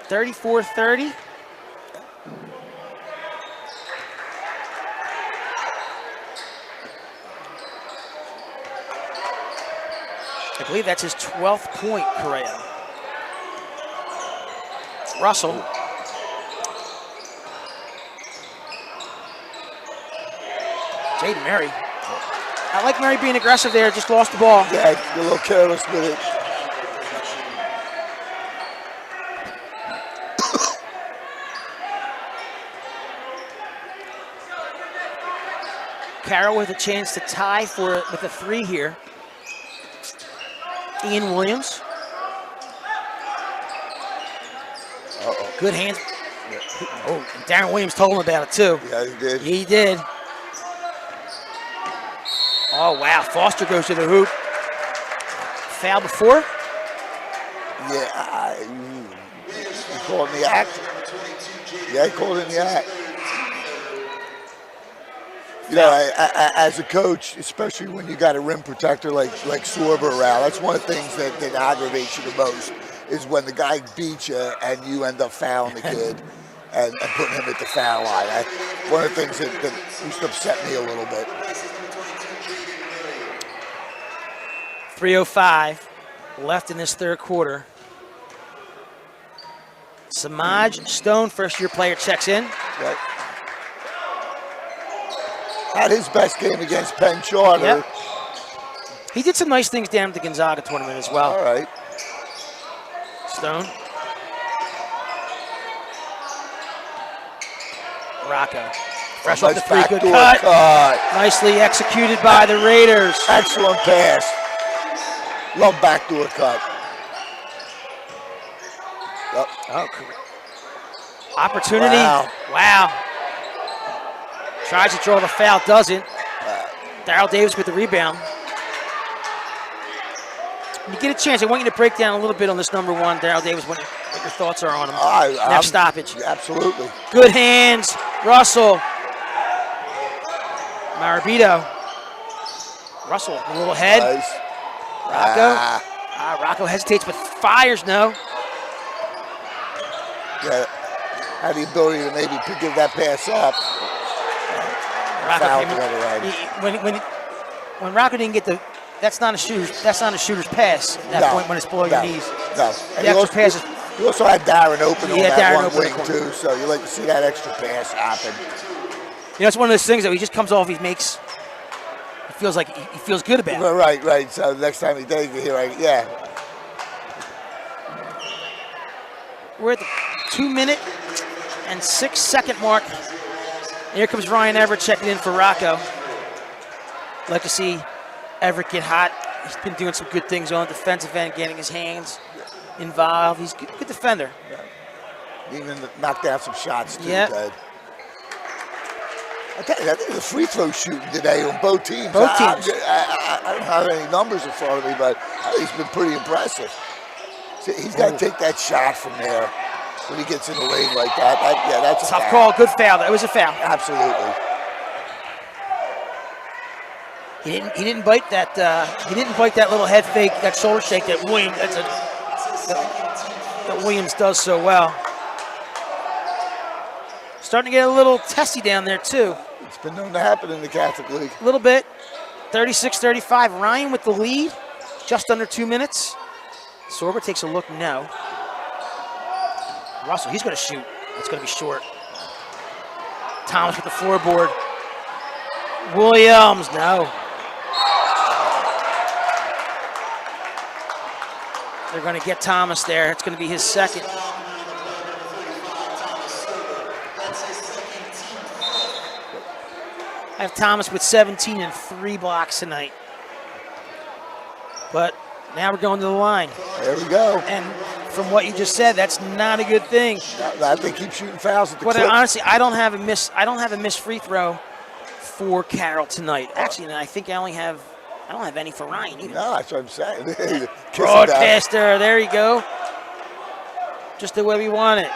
34-30. I believe that's his 12th point, Corrao. Russell. Jaden Murray. I like Murray being aggressive there, just lost the ball. Yeah, a little careless with it. Carroll with a chance to tie with a 3 here. Ian Williams. Good hands. Oh, and Darren Williams told him about it too. Yeah, he did. He did. Oh, wow. Foster goes to the hoop. Foul before? Yeah, he called in the act. Yeah, he called in the act. You know, as a coach, especially when you got a rim protector like Sorber around, that's one of the things that aggravates you the most is when the guy beats you and you end up fouling the kid and putting him at the foul line. One of the things that used to upset me a little bit. 3:05 left in this third quarter. Samaj Stone, first-year player, checks in. Right. Had his best game against Penn Charter. Yep. He did some nice things down at the Gonzaga tournament as well. All right. Stone. Rocco. Fresh off the free, good cut. Nicely executed by the Raiders. Excellent pass. Love backdoor cut. Yep. Oh, opportunity. Wow. Tries to draw the foul, doesn't. Darrell Davis with the rebound. When you get a chance, I want you to break down a little bit on this number 1, Darrell Davis, what your thoughts are on him. Next stoppage. Absolutely. Good hands. Russell. Marabito. Russell, a little head. Nice. Rocco. Rocco hesitates but fires no. Yeah. Had the ability to maybe give that pass up. When Rocco didn't get the, that's not a shooter's pass at that point when it's below your knees. No. The extra pass is. You also had Darren open on that Darren one wing too, so you like to see that extra pass happen. You know, it's one of those things that he just comes off, he feels like he feels good about it. Right. So next time he does it here, yeah. We're at the 2-minute and 6-second mark. Here comes Ryan Everett checking in for Rocco. Like to see Everett get hot. He's been doing some good things on the defensive end, getting his hands involved. He's a good defender. Yeah. Even knocked down some shots too, yeah. Ted. I think the free throw shooting today on both teams. I don't have any numbers in front of me, but I think he's been pretty impressive. So he's got to take that shot from there when he gets in the lane like that. That's a tough foul. call. Good foul. That was a foul. Absolutely. He didn't bite that. He didn't bite that little head fake, that shoulder shake that Williams does so well. Starting to get a little testy down there too. It's been known to happen in the Catholic League. A little bit. 36-35. Ryan with the lead. Just under 2 minutes. Sorber takes a look now. Russell, he's going to shoot. It's going to be short. Thomas with the floorboard. Williams, no. They're going to get Thomas there. It's going to be his second. I have Thomas with 17 and 3 blocks tonight. But now we're going to the line. There we go. And from what you just said, that's not a good thing. They keep shooting fouls at the But clip. honestly, I don't have a missed free throw for Carroll tonight. Actually, I think I don't have any for Ryan either. No, that's what I'm saying. Broadcaster, there you go. Just the way we want it.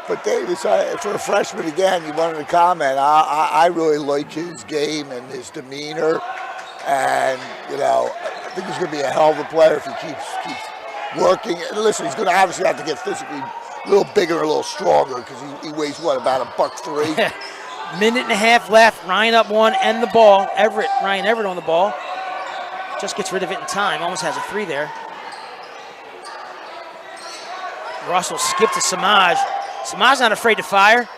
But Davis, for a freshman again, you wanted to comment. I really like his game and his demeanor, and I think he's going to be a hell of a player if he keeps working. And listen, he's going to obviously have to get physically a little bigger, a little stronger, because he weighs about $103. Minute and a half left. Ryan up one and the ball. Ryan Everett on the ball. Just gets rid of it in time. Almost has a 3 there. Russell skipped to Samaj. Samaj's not afraid to fire.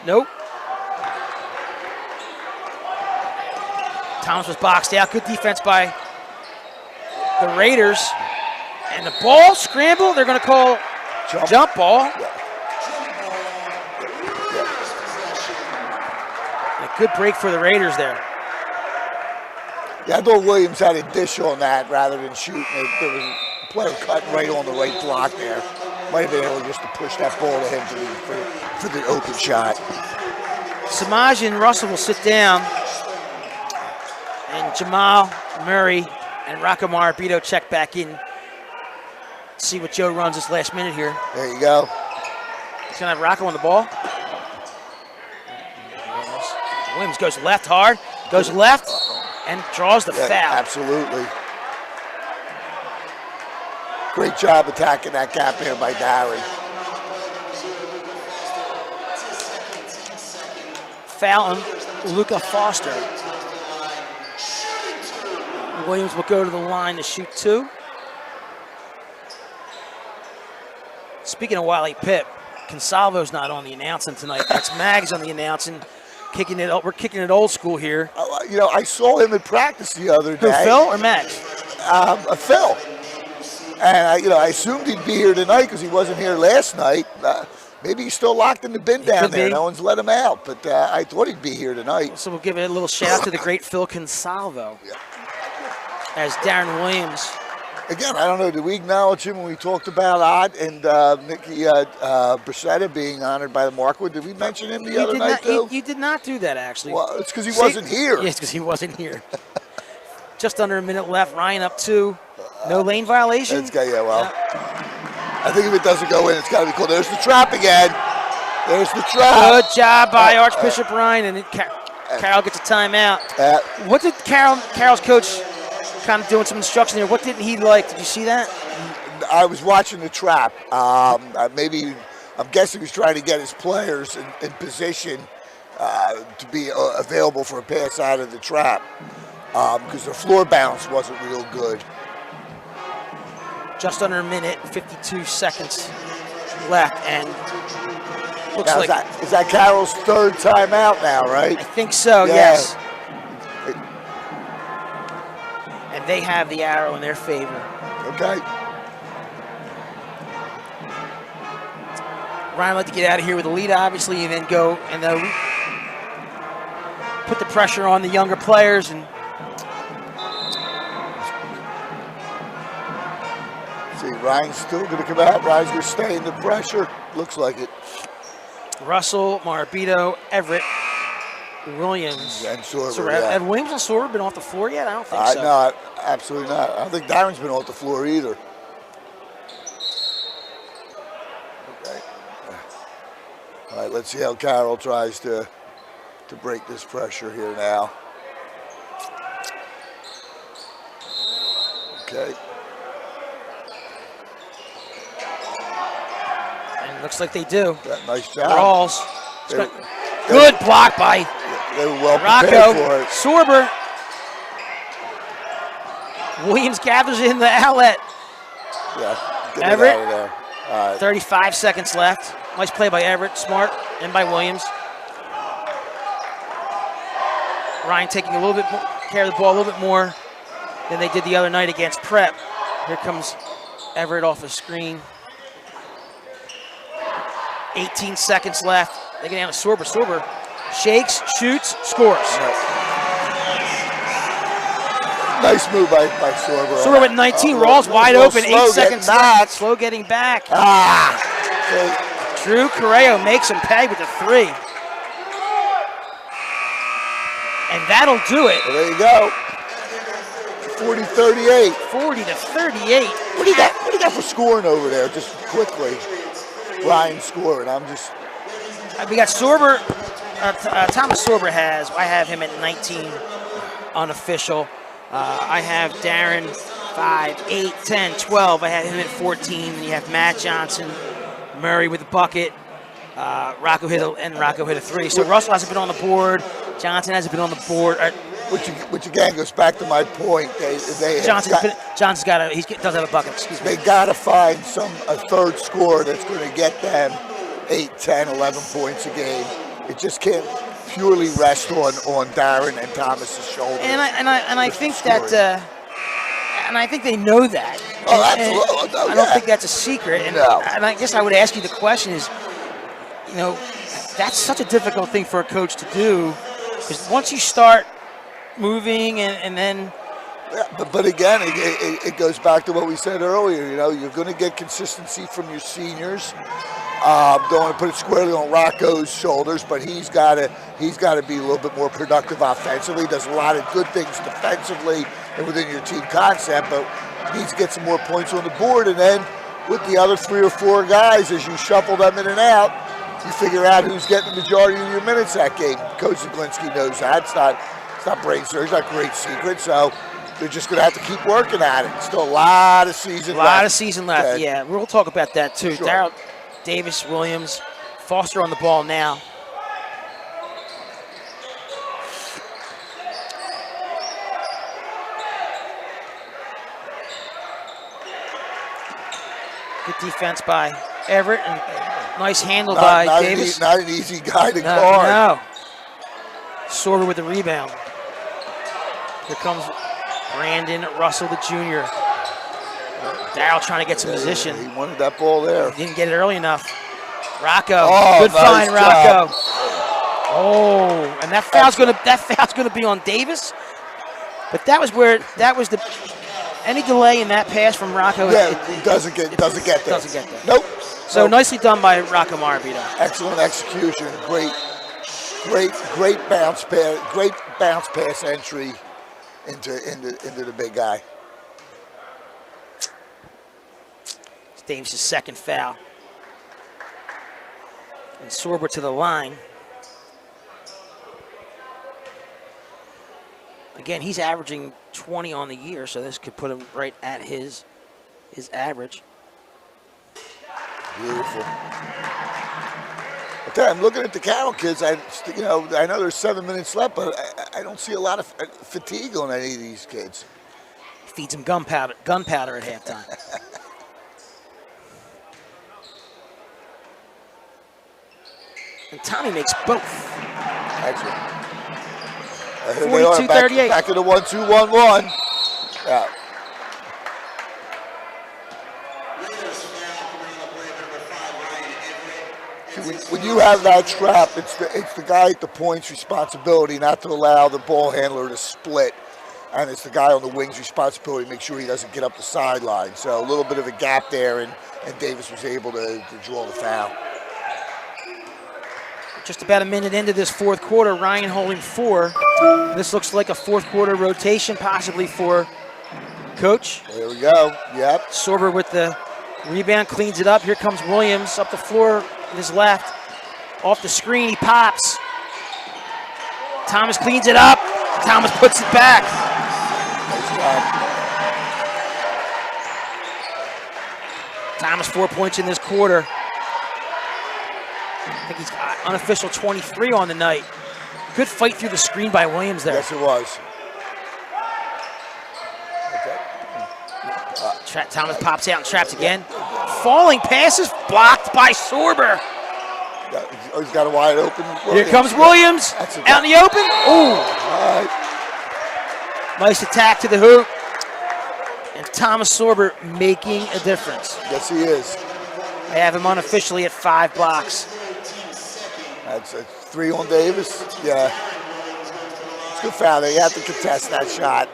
Nope. Thomas was boxed out. Good defense by the Raiders. And the ball scramble. They're going to call jump ball. A good break for the Raiders there. Yeah, I thought Williams had a dish on that rather than shooting it. There was a player cutting right on the right block there. Might have been able just to push that ball to him for the open shot. Samaj and Russell will sit down. And Jamal Murray and Rocco Marabito check back in. See what Joe runs this last minute here. There you go. He's going to have Rocco on the ball. Williams goes left hard, goes left, and draws the foul. Absolutely. Great job attacking that gap here by Darren. Foul on Luca Foster. Williams will go to the line to shoot 2. Speaking of Wiley Pipp, Consalvo's not on the announcing tonight. That's Mags on the announcing. We're kicking it old school here. I saw him in practice the other day. Who, Phil or Mags? Phil. And I assumed he'd be here tonight because he wasn't here last night. Maybe he's still locked in the bin down there. No one's let him out, but I thought he'd be here tonight. So we'll give it a little shout out to the great Phil Consalvo. Yeah. As Darren Williams. Again, I don't know, did we acknowledge him when we talked about Ott and Nicky Brissetta being honored by the Markwood? Did we mention him the other night, too? You did not do that, actually. Well, it's because he wasn't here. Yes, because he wasn't here. Just under a minute left. Ryan up 2. No lane violation? I think if it doesn't go in, it's got to be cool. There's the trap again. There's the trap. Good job by Archbishop Ryan, and Carroll gets a timeout. What did Carroll's coach kind of doing some instruction here? What didn't he like? Did you see that? I was watching the trap. Maybe, I'm guessing he's trying to get his players in position to be available for a pass out of the trap because their floor bounce wasn't real good. Just under a minute, 52 seconds left, and looks now, like... Is that Carroll's 3rd timeout now, right? I think so, yes. And they have the arrow in their favor. Okay. Ryan would like to get out of here with a lead, obviously, and then go and put the pressure on the younger players. And see, Ryan's still going to come out. Ryan's going to stay in the pressure. Looks like it. Russell, Marabito, Everett, Williams. And Sorber, so have Williams and Sorber been off the floor yet? I don't think so. No, absolutely not. I don't think Darren's been off the floor either. Okay. All right, let's see how Carroll tries to to break this pressure here now. Okay. And it looks like they do. Yeah, nice job. Rawls. Good block by they were well Rocco. prepared for it. Sorber. Williams gathers in the outlet. Yeah, get Everett. it out of there. All right. 35 seconds left. Nice play by Everett. Smart. And by Williams. Ryan taking a little bit more, care of the ball a little bit more than they did the other night against Prep. Here comes Everett off the screen. 18 seconds left. They get down to Sorber. Sorber shakes, shoots, scores. Nice move by Sorber. Sorber with 19. Rawls wide open. 8 seconds left. Slow getting back. Drew Corrao makes him pay with a 3. And that'll do it. Well, there you go. 40-38. 40-38. What do you got for scoring over there? Just quickly. Ryan scoring. We got Sorber. Thomas Sorber I have him at 19 unofficial. I have Darren 5, 8, 10, 12. I have him at 14. And you have Matt Johnson, Murray with a bucket. Rocco hit a 3. So Russell hasn't been on the board. Johnson hasn't been on the board. Which again goes back to my point. Johnson's does have a bucket. Excuse me. They got to find a third scorer that's going to get them 8, 10, 11 points a game. It just can't purely rest on Darren and Thomas's shoulders. And I think that. And I think they know that. Oh, absolutely. I don't think that's a secret. And, no. And I guess I would ask you the question is, that's such a difficult thing for a coach to do. Because once you start moving and then... Yeah, but again, it goes back to what we said earlier. You're going to get consistency from your seniors. Don't want to put it squarely on Rocco's shoulders, but he's got to be a little bit more productive offensively. Does a lot of good things defensively and within your team concept, but needs to get some more points on the board. And then with the other 3 or 4 guys, as you shuffle them in and out, you figure out who's getting the majority of your minutes that game. Coach Zaglinski knows that. It's not brain surgery. It's not a great secret. So they're just going to have to keep working at it. Still a lot of season left. A lot of season left, okay. Yeah. We'll talk about that too. Sure. Darrell Davis, Williams, Foster on the ball now. Good defense by Everett and nice handle by Davis. Not an easy guy to guard. No. Sorber with the rebound. Here comes Brandon Russell, the junior. Darrell trying to get some position. He wanted that ball there. Didn't get it early enough. Rocco, good nice find, job. Rocco. Oh, and that foul's gonna be on Davis. But that was the any delay in that pass from Rocco. Yeah, it doesn't get there. Doesn't get there. Nope. So nicely done by Rocco Marabito. Excellent execution. Great bounce pass entry into the big guy. It's Davis' second foul. And Sorber to the line. Again, he's averaging 20 on the year, so this could put him right at his average. Beautiful. I'm looking at the Carroll kids. I know there's 7 minutes left, but I don't see a lot of fatigue on any of these kids. Feeds them gunpowder at halftime. And Tommy makes both. Excellent. 42-38. Back to the 1-2-1-1. Yeah. When you have that trap, it's the guy at the point's responsibility not to allow the ball handler to split, and it's the guy on the wing's responsibility to make sure he doesn't get up the sideline. So a little bit of a gap there, and Davis was able to draw the foul. Just about a minute into this fourth quarter, Ryan holding 4. This looks like a fourth quarter rotation possibly for Coach. There we go. Yep. Sorber with the rebound, cleans it up. Here comes Williams up the floor, his left. Off the screen, he pops. Thomas cleans it up. Thomas puts it back. Nice job. Thomas 4 points in this quarter. I think he's unofficial 23 on the night. Good fight through the screen by Williams there. Yes, it was. Thomas pops out and traps again. Falling passes blocked by Sorber. He's got a wide open. Here comes Williams out in the open. Ooh. Right. Nice attack to the hoop. And Thomas Sorber making a difference. Yes, he is. I have him unofficially at 5 blocks. That's a 3 on Davis. Yeah. It's a good foul there. You have to contest that shot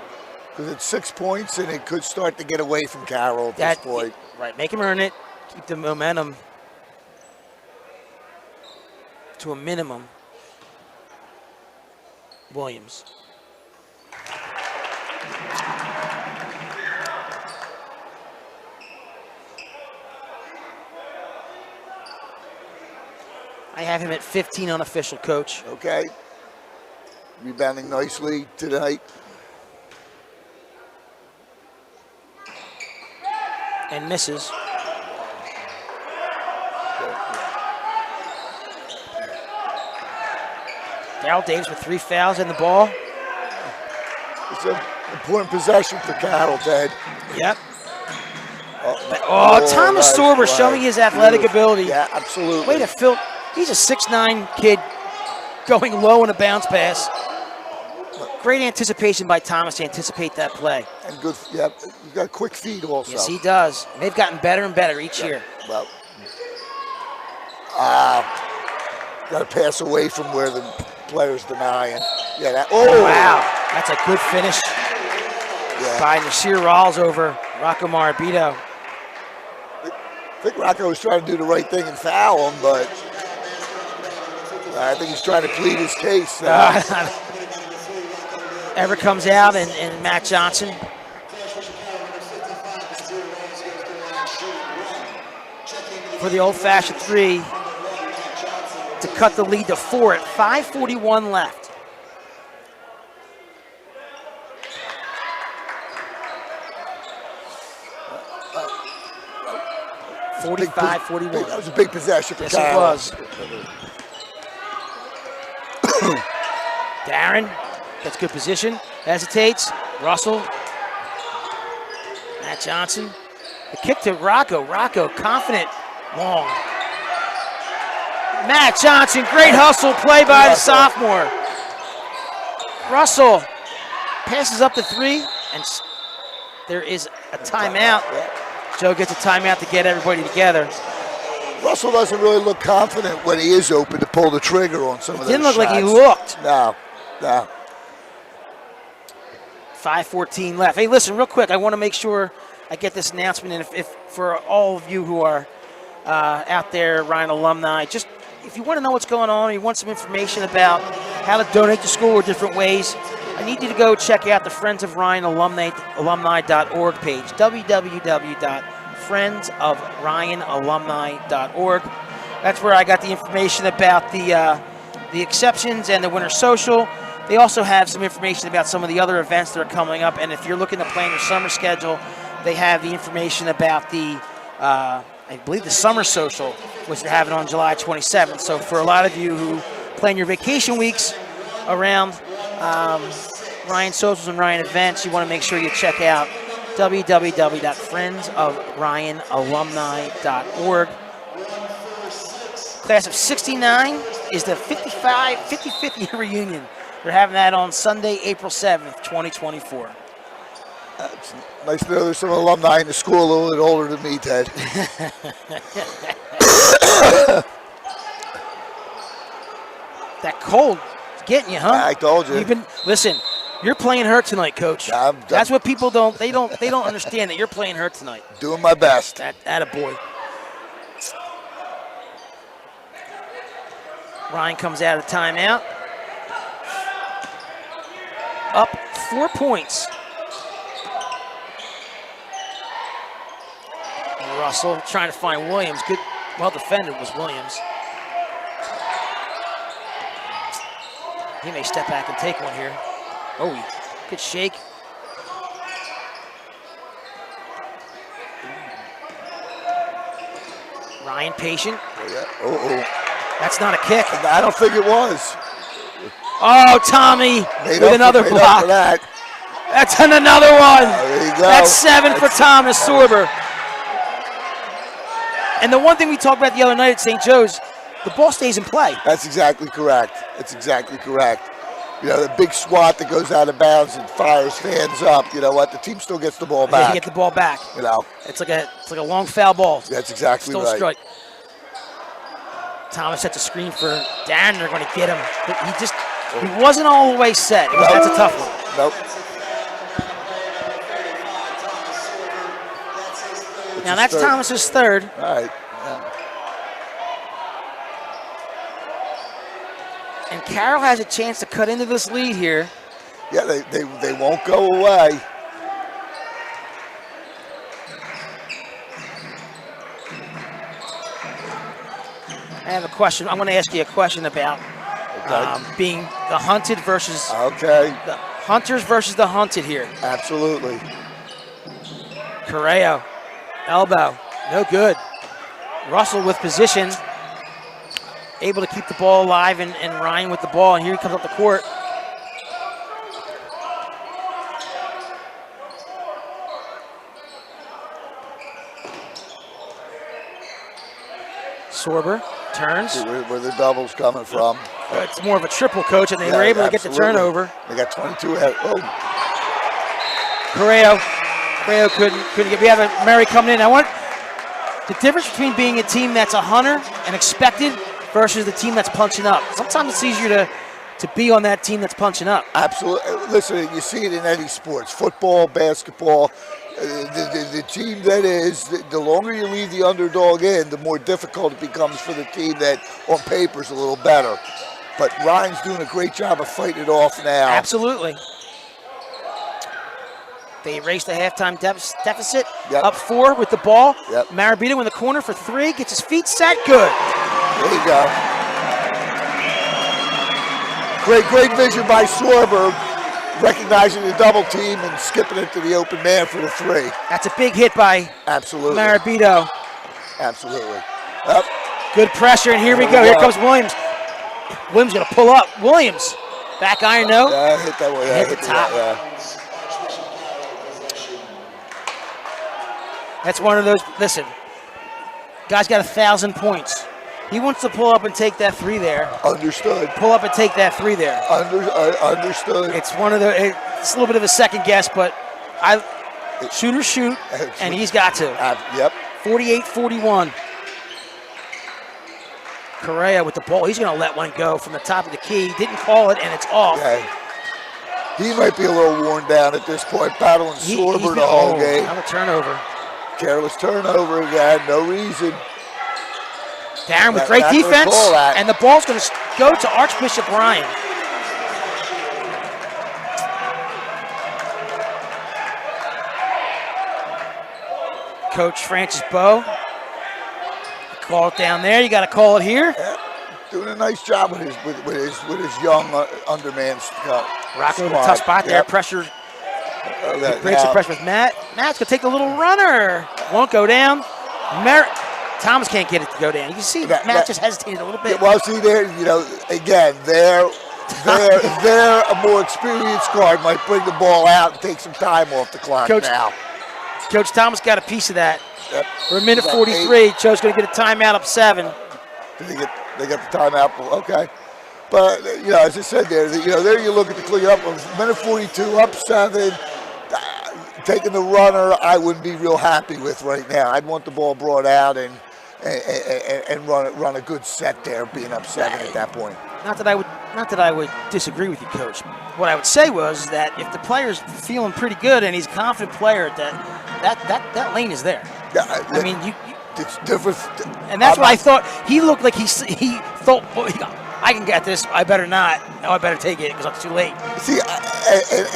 because it's 6 points and it could start to get away from Carroll at this point. Right, make him earn it. Keep the momentum to a minimum. Williams. I have him at 15 unofficial, coach. Okay. Rebounding nicely tonight. And misses. Darrell Davis with 3 fouls in the ball. It's an important possession for Carroll, Ted. Yep. Thomas nice Sorber play. showing his athletic ability. Yeah, absolutely. Way to fill. He's a 6'9" kid going low in a bounce pass. Great anticipation by Thomas to anticipate that play. And good, yeah, he's got quick feet also. Yes, he does. And they've gotten better and better each year. Well, got to pass away from where the player's denying. Yeah, that. Oh, wow. That's a good finish by Nasir Rawls over Rocco Marabito. I think Rocco was trying to do the right thing and foul him, but I think he's trying to plead his case. Ever comes out and Matt Johnson. For the old-fashioned 3 to cut the lead to 4 at 5:41 left. (45-41). That was a big possession for Yes, Carroll. it was. Darren gets good position, hesitates. Russell. Matt Johnson. The kick to Rocco. Rocco, confident, long. Matt Johnson, great hustle play by the sophomore. Russell passes up the 3, and there is a timeout. Joe gets a timeout to get everybody together. Russell doesn't really look confident when he is open to pull the trigger on some of those Didn't look shots. like he looked. No. 5:14 left. Hey, listen, real quick, I want to make sure I get this announcement, and if for all of you who are out there, Ryan alumni, just if you want to know what's going on, or you want some information about how to donate to school or different ways, I need you to go check out the Friends of Ryan alumni.org page, www.friendsofryanalumni.org. That's where I got the information about the exceptions and the winter social. They also have some information about some of the other events that are coming up, and if you're looking to plan your summer schedule, they have the information about the, I believe, the summer social, which they're having on July 27th. So for a lot of you who plan your vacation weeks around Ryan Socials and Ryan Events, you want to make sure you check out www.friendsofryanalumni.org. Class of 69 is the 55th year reunion. They're having that on Sunday, April 7th, 2024. It's nice to know there's some alumni in the school a little bit older than me, Ted. That cold is getting you, huh? I told you. Listen, you're playing hurt tonight, Coach. That's what people don't understand, that you're playing hurt tonight. Doing my best. Attaboy. Ryan comes out of timeout. Up 4 points. And Russell trying to find Williams. Good, well defended was Williams. He may step back and take one here. Oh, good shake. Ryan patient. Oh, yeah. That's not a kick. I don't think it was. Oh, Tommy with another block. That's another one. There you go. That's 7 for Thomas Sorber. And the one thing we talked about the other night at St. Joe's, the ball stays in play. That's exactly correct. That's exactly correct. You know, the big swat that goes out of bounds and fires fans up. You know what? The team still gets the ball back. They get the ball back. You know, it's like a long foul ball. That's exactly still right. Strike. Thomas sets a screen for Darren. They're going to get him. He wasn't all the way set. That's a tough one. Nope. Now that's Thomas's third. All right. Yeah. And Carroll has a chance to cut into this lead here. Yeah, they won't go away. I have a question. I'm going to ask you a question about being the hunted versus the hunters versus the hunted here. Absolutely. Corrao, elbow, no good. Russell with position, able to keep the ball alive, and Ryan with the ball, and here he comes up the court. Sorber turns. Where the double's coming from. It's more of a triple, coach, and they were able to get the turnover. They got 22 ahead. Oh. Corrao couldn't get. We have a Mary coming in. I want the difference between being a team that's a hunter and expected versus the team that's punching up. Sometimes it's easier to be on that team that's punching up. Absolutely. Listen, you see it in any sports, football, basketball. The team that is, the longer you leave the underdog in, the more difficult it becomes for the team that on paper is a little better. But Ryan's doing a great job of fighting it off now. Absolutely. They erased the halftime deficit. Up 4 with the ball. Marabito in the corner for 3. Gets his feet set. Good. There you go. Great vision by Sorber, recognizing the double team and skipping it to the open man for the 3. That's a big hit by Marabito. Absolutely. Good pressure, and here we go. Here comes Williams. Williams going to pull up. Williams. Back iron, no. Yeah, hit that one. Hit the top. That's one of those, listen, guy's got 1,000 points. He wants to pull up and take that 3 there. Understood. Pull up and take that 3 there. Understood. It's one of the, it's a little bit of a second guess, but shoot, and he's got to. 48-41. Correa with the ball. He's going to let one go from the top of the key. Didn't call it, and it's off. He might be a little worn down at this point, battling Sorber the whole game. Another turnover. Careless turnover again, no reason. Darren with great defense, and the ball's going to go to Archbishop Ryan. Coach Francis Bowe. Call it down there. You got to call it here. Yeah, doing a nice job with his young underman squad. Rocco in a tough spot there. Pressure. He breaks the pressure with Matt. Matt's going to take the little runner. Won't go down. Thomas can't get it to go down. You can see Matt just hesitated a little bit. Well, see there, you know, again, they're a more experienced guard might bring the ball out and take some time off the clock now. Coach Thomas got a piece of that. We're a minute 43. Joe's going to get a timeout up 7. They got the timeout. Okay. But, you know, as I said there you look at the clean up. Minute 42, up 7. Taking the runner, I wouldn't be real happy with right now. I'd want the ball brought out and run a good set there, being up 7 at that point. Not that I would disagree with you, Coach. What I would say was that if the player's feeling pretty good and he's a confident player, that lane is there. I mean, it's different. And that's what I thought. He looked like he thought, I can get this. I better not. No, I better take it because it's too late. See,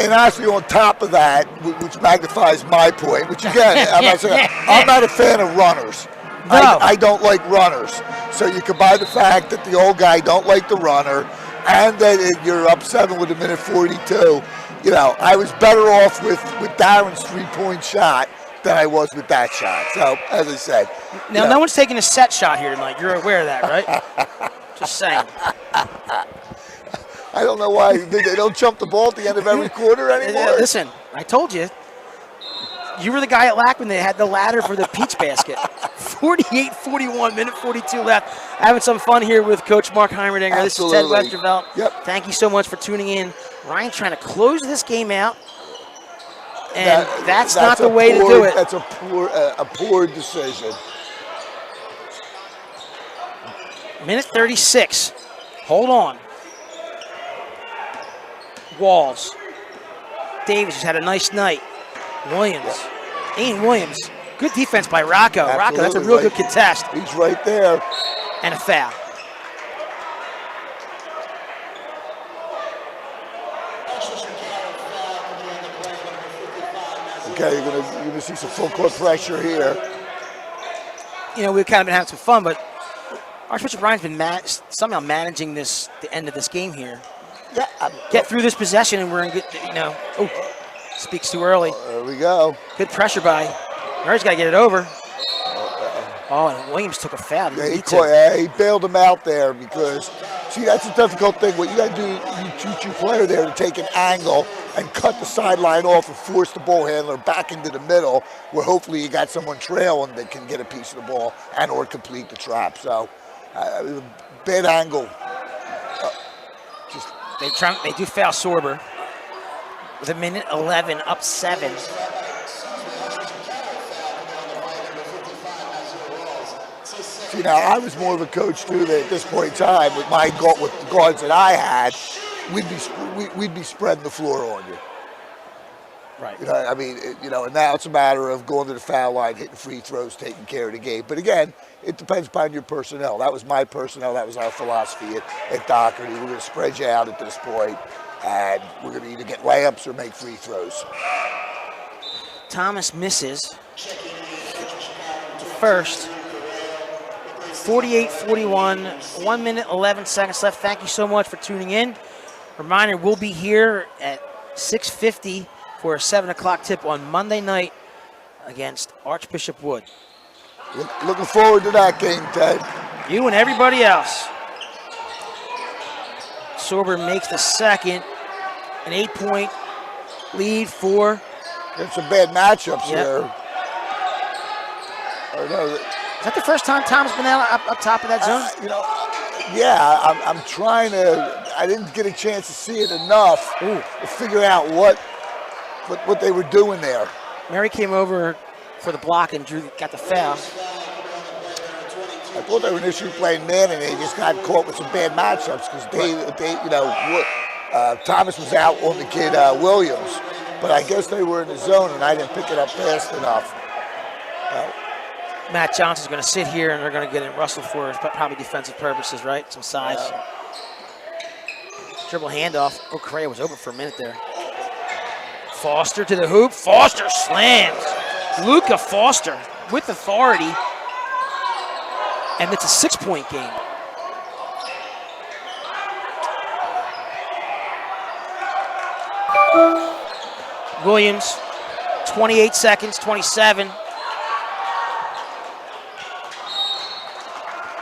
and actually on top of that, which magnifies my point, which again, I'm not a fan of runners. No. I don't like runners. So you combine the fact that the old guy don't like the runner, and then you're up 7 with a minute 42. You know, I was better off with Darren's 3-point shot than I was with that shot. So, as I said. Now, no one's taking a set shot here tonight. You're aware of that, right? Just saying. I don't know why they don't jump the ball at the end of every quarter anymore. Listen, I told you. You were the guy at LAC when they had the ladder for the peach basket. 48-41, minute 42 left. Having some fun here with Coach Mark Heimerdinger. Absolutely. This is Ted Westervelt. Yep. Thank you so much for tuning in. Ryan trying to close this game out, and that's not the way to do it. That's a poor decision. Minute 36. Hold on. Walls. Davis has had a nice night. Williams. Ian Williams. Good defense by Rocco. Absolutely. Rocco, that's a real good contest. He's right there. And a foul. Okay, you're gonna see some full court pressure here. You know, we've kind of been having some fun, but Archbishop Ryan's been somehow managing the end of this game here. Yeah. Get through this possession, and we're in good. You know, speaks too early. There we go. Good pressure by. Murray's got to get it over. Oh, and Williams took a foul. He bailed him out there because, see, that's a difficult thing. What you got to do, you teach your player there to take an angle and cut the sideline off and force the ball handler back into the middle, where hopefully you got someone trailing that can get a piece of the ball and or complete the trap. So, bad angle. They do foul Sorber with a minute 11, up 7. See, now I was more of a coach too. That at this point in time, with the guards that I had, we'd be spreading the floor on you. Right. You know, I mean, and now it's a matter of going to the foul line, hitting free throws, taking care of the game. But again, it depends upon your personnel. That was my personnel. That was our philosophy at Doherty. We're going to spread you out at this point, and we're going to either get layups or make free throws. Thomas misses the first. 48-41, 1 minute, 11 seconds left. Thank you so much for tuning in. Reminder, we'll be here at 6:50 for a 7 o'clock tip on Monday night against Archbishop Wood. Looking forward to that game, Ted. You and everybody else. Sorber makes the second. An 8-point lead for... There's some bad matchups here. Is that the first time Tom's been out up top of that zone? I'm trying to. I didn't get a chance to see it enough to figure out what they were doing there. Murray came over for the block and got the foul. I thought they were initially playing man, and they just got caught with some bad matchups because Thomas was out on the kid Williams, but I guess they were in the zone, and I didn't pick it up fast enough. Matt Johnson's going to sit here, and they're going to get in Russell for probably defensive purposes, right? Some size. Dribble handoff. Oh, Corrao was open for a minute there. Foster to the hoop. Foster slams. Luca Foster with authority. And it's a 6-point game. Williams, 28 seconds, 27.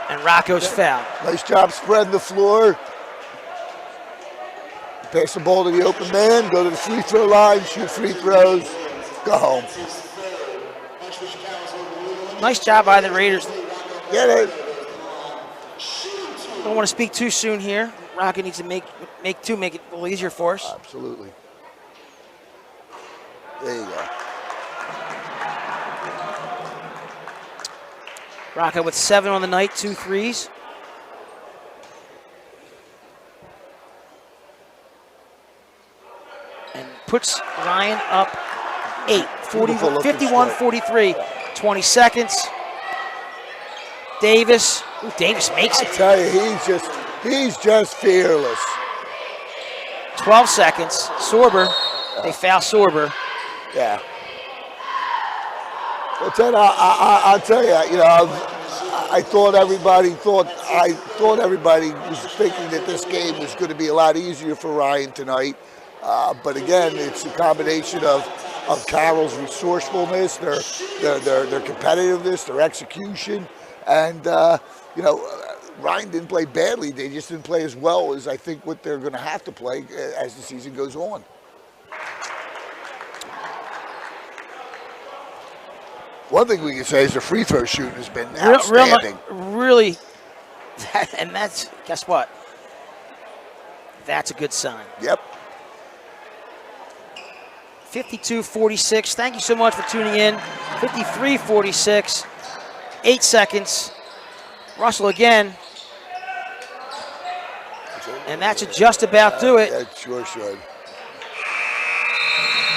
And Rocco's foul. Nice job spreading the floor. Pass the ball to the open man, go to the free throw line, shoot free throws, go home. Nice job by the Raiders. Get it. Don't want to speak too soon here. Rocco needs to make it a little easier for us. Absolutely. There you go. Rocco with 7 on the night, 2 threes. And puts Ryan up 8, 51-43, 20 seconds. Davis, Davis makes it. I tell you, he's just fearless. 12 seconds, Sorber, they foul Sorber. Yeah. Well, Ted, I'll tell you, I I thought everybody was thinking that this game was going to be a lot easier for Ryan tonight. But again, it's a combination of Carroll's resourcefulness, their competitiveness, their execution, and Ryan didn't play badly. They just didn't play as well as I think what they're going to have to play as the season goes on. One thing we can say is the free throw shooting has been outstanding. Really, and that's, guess what? That's a good sign. Yep. 52-46. Thank you so much for tuning in. 53-46. 8 seconds. Russell again. And that should just about do it. That sure should.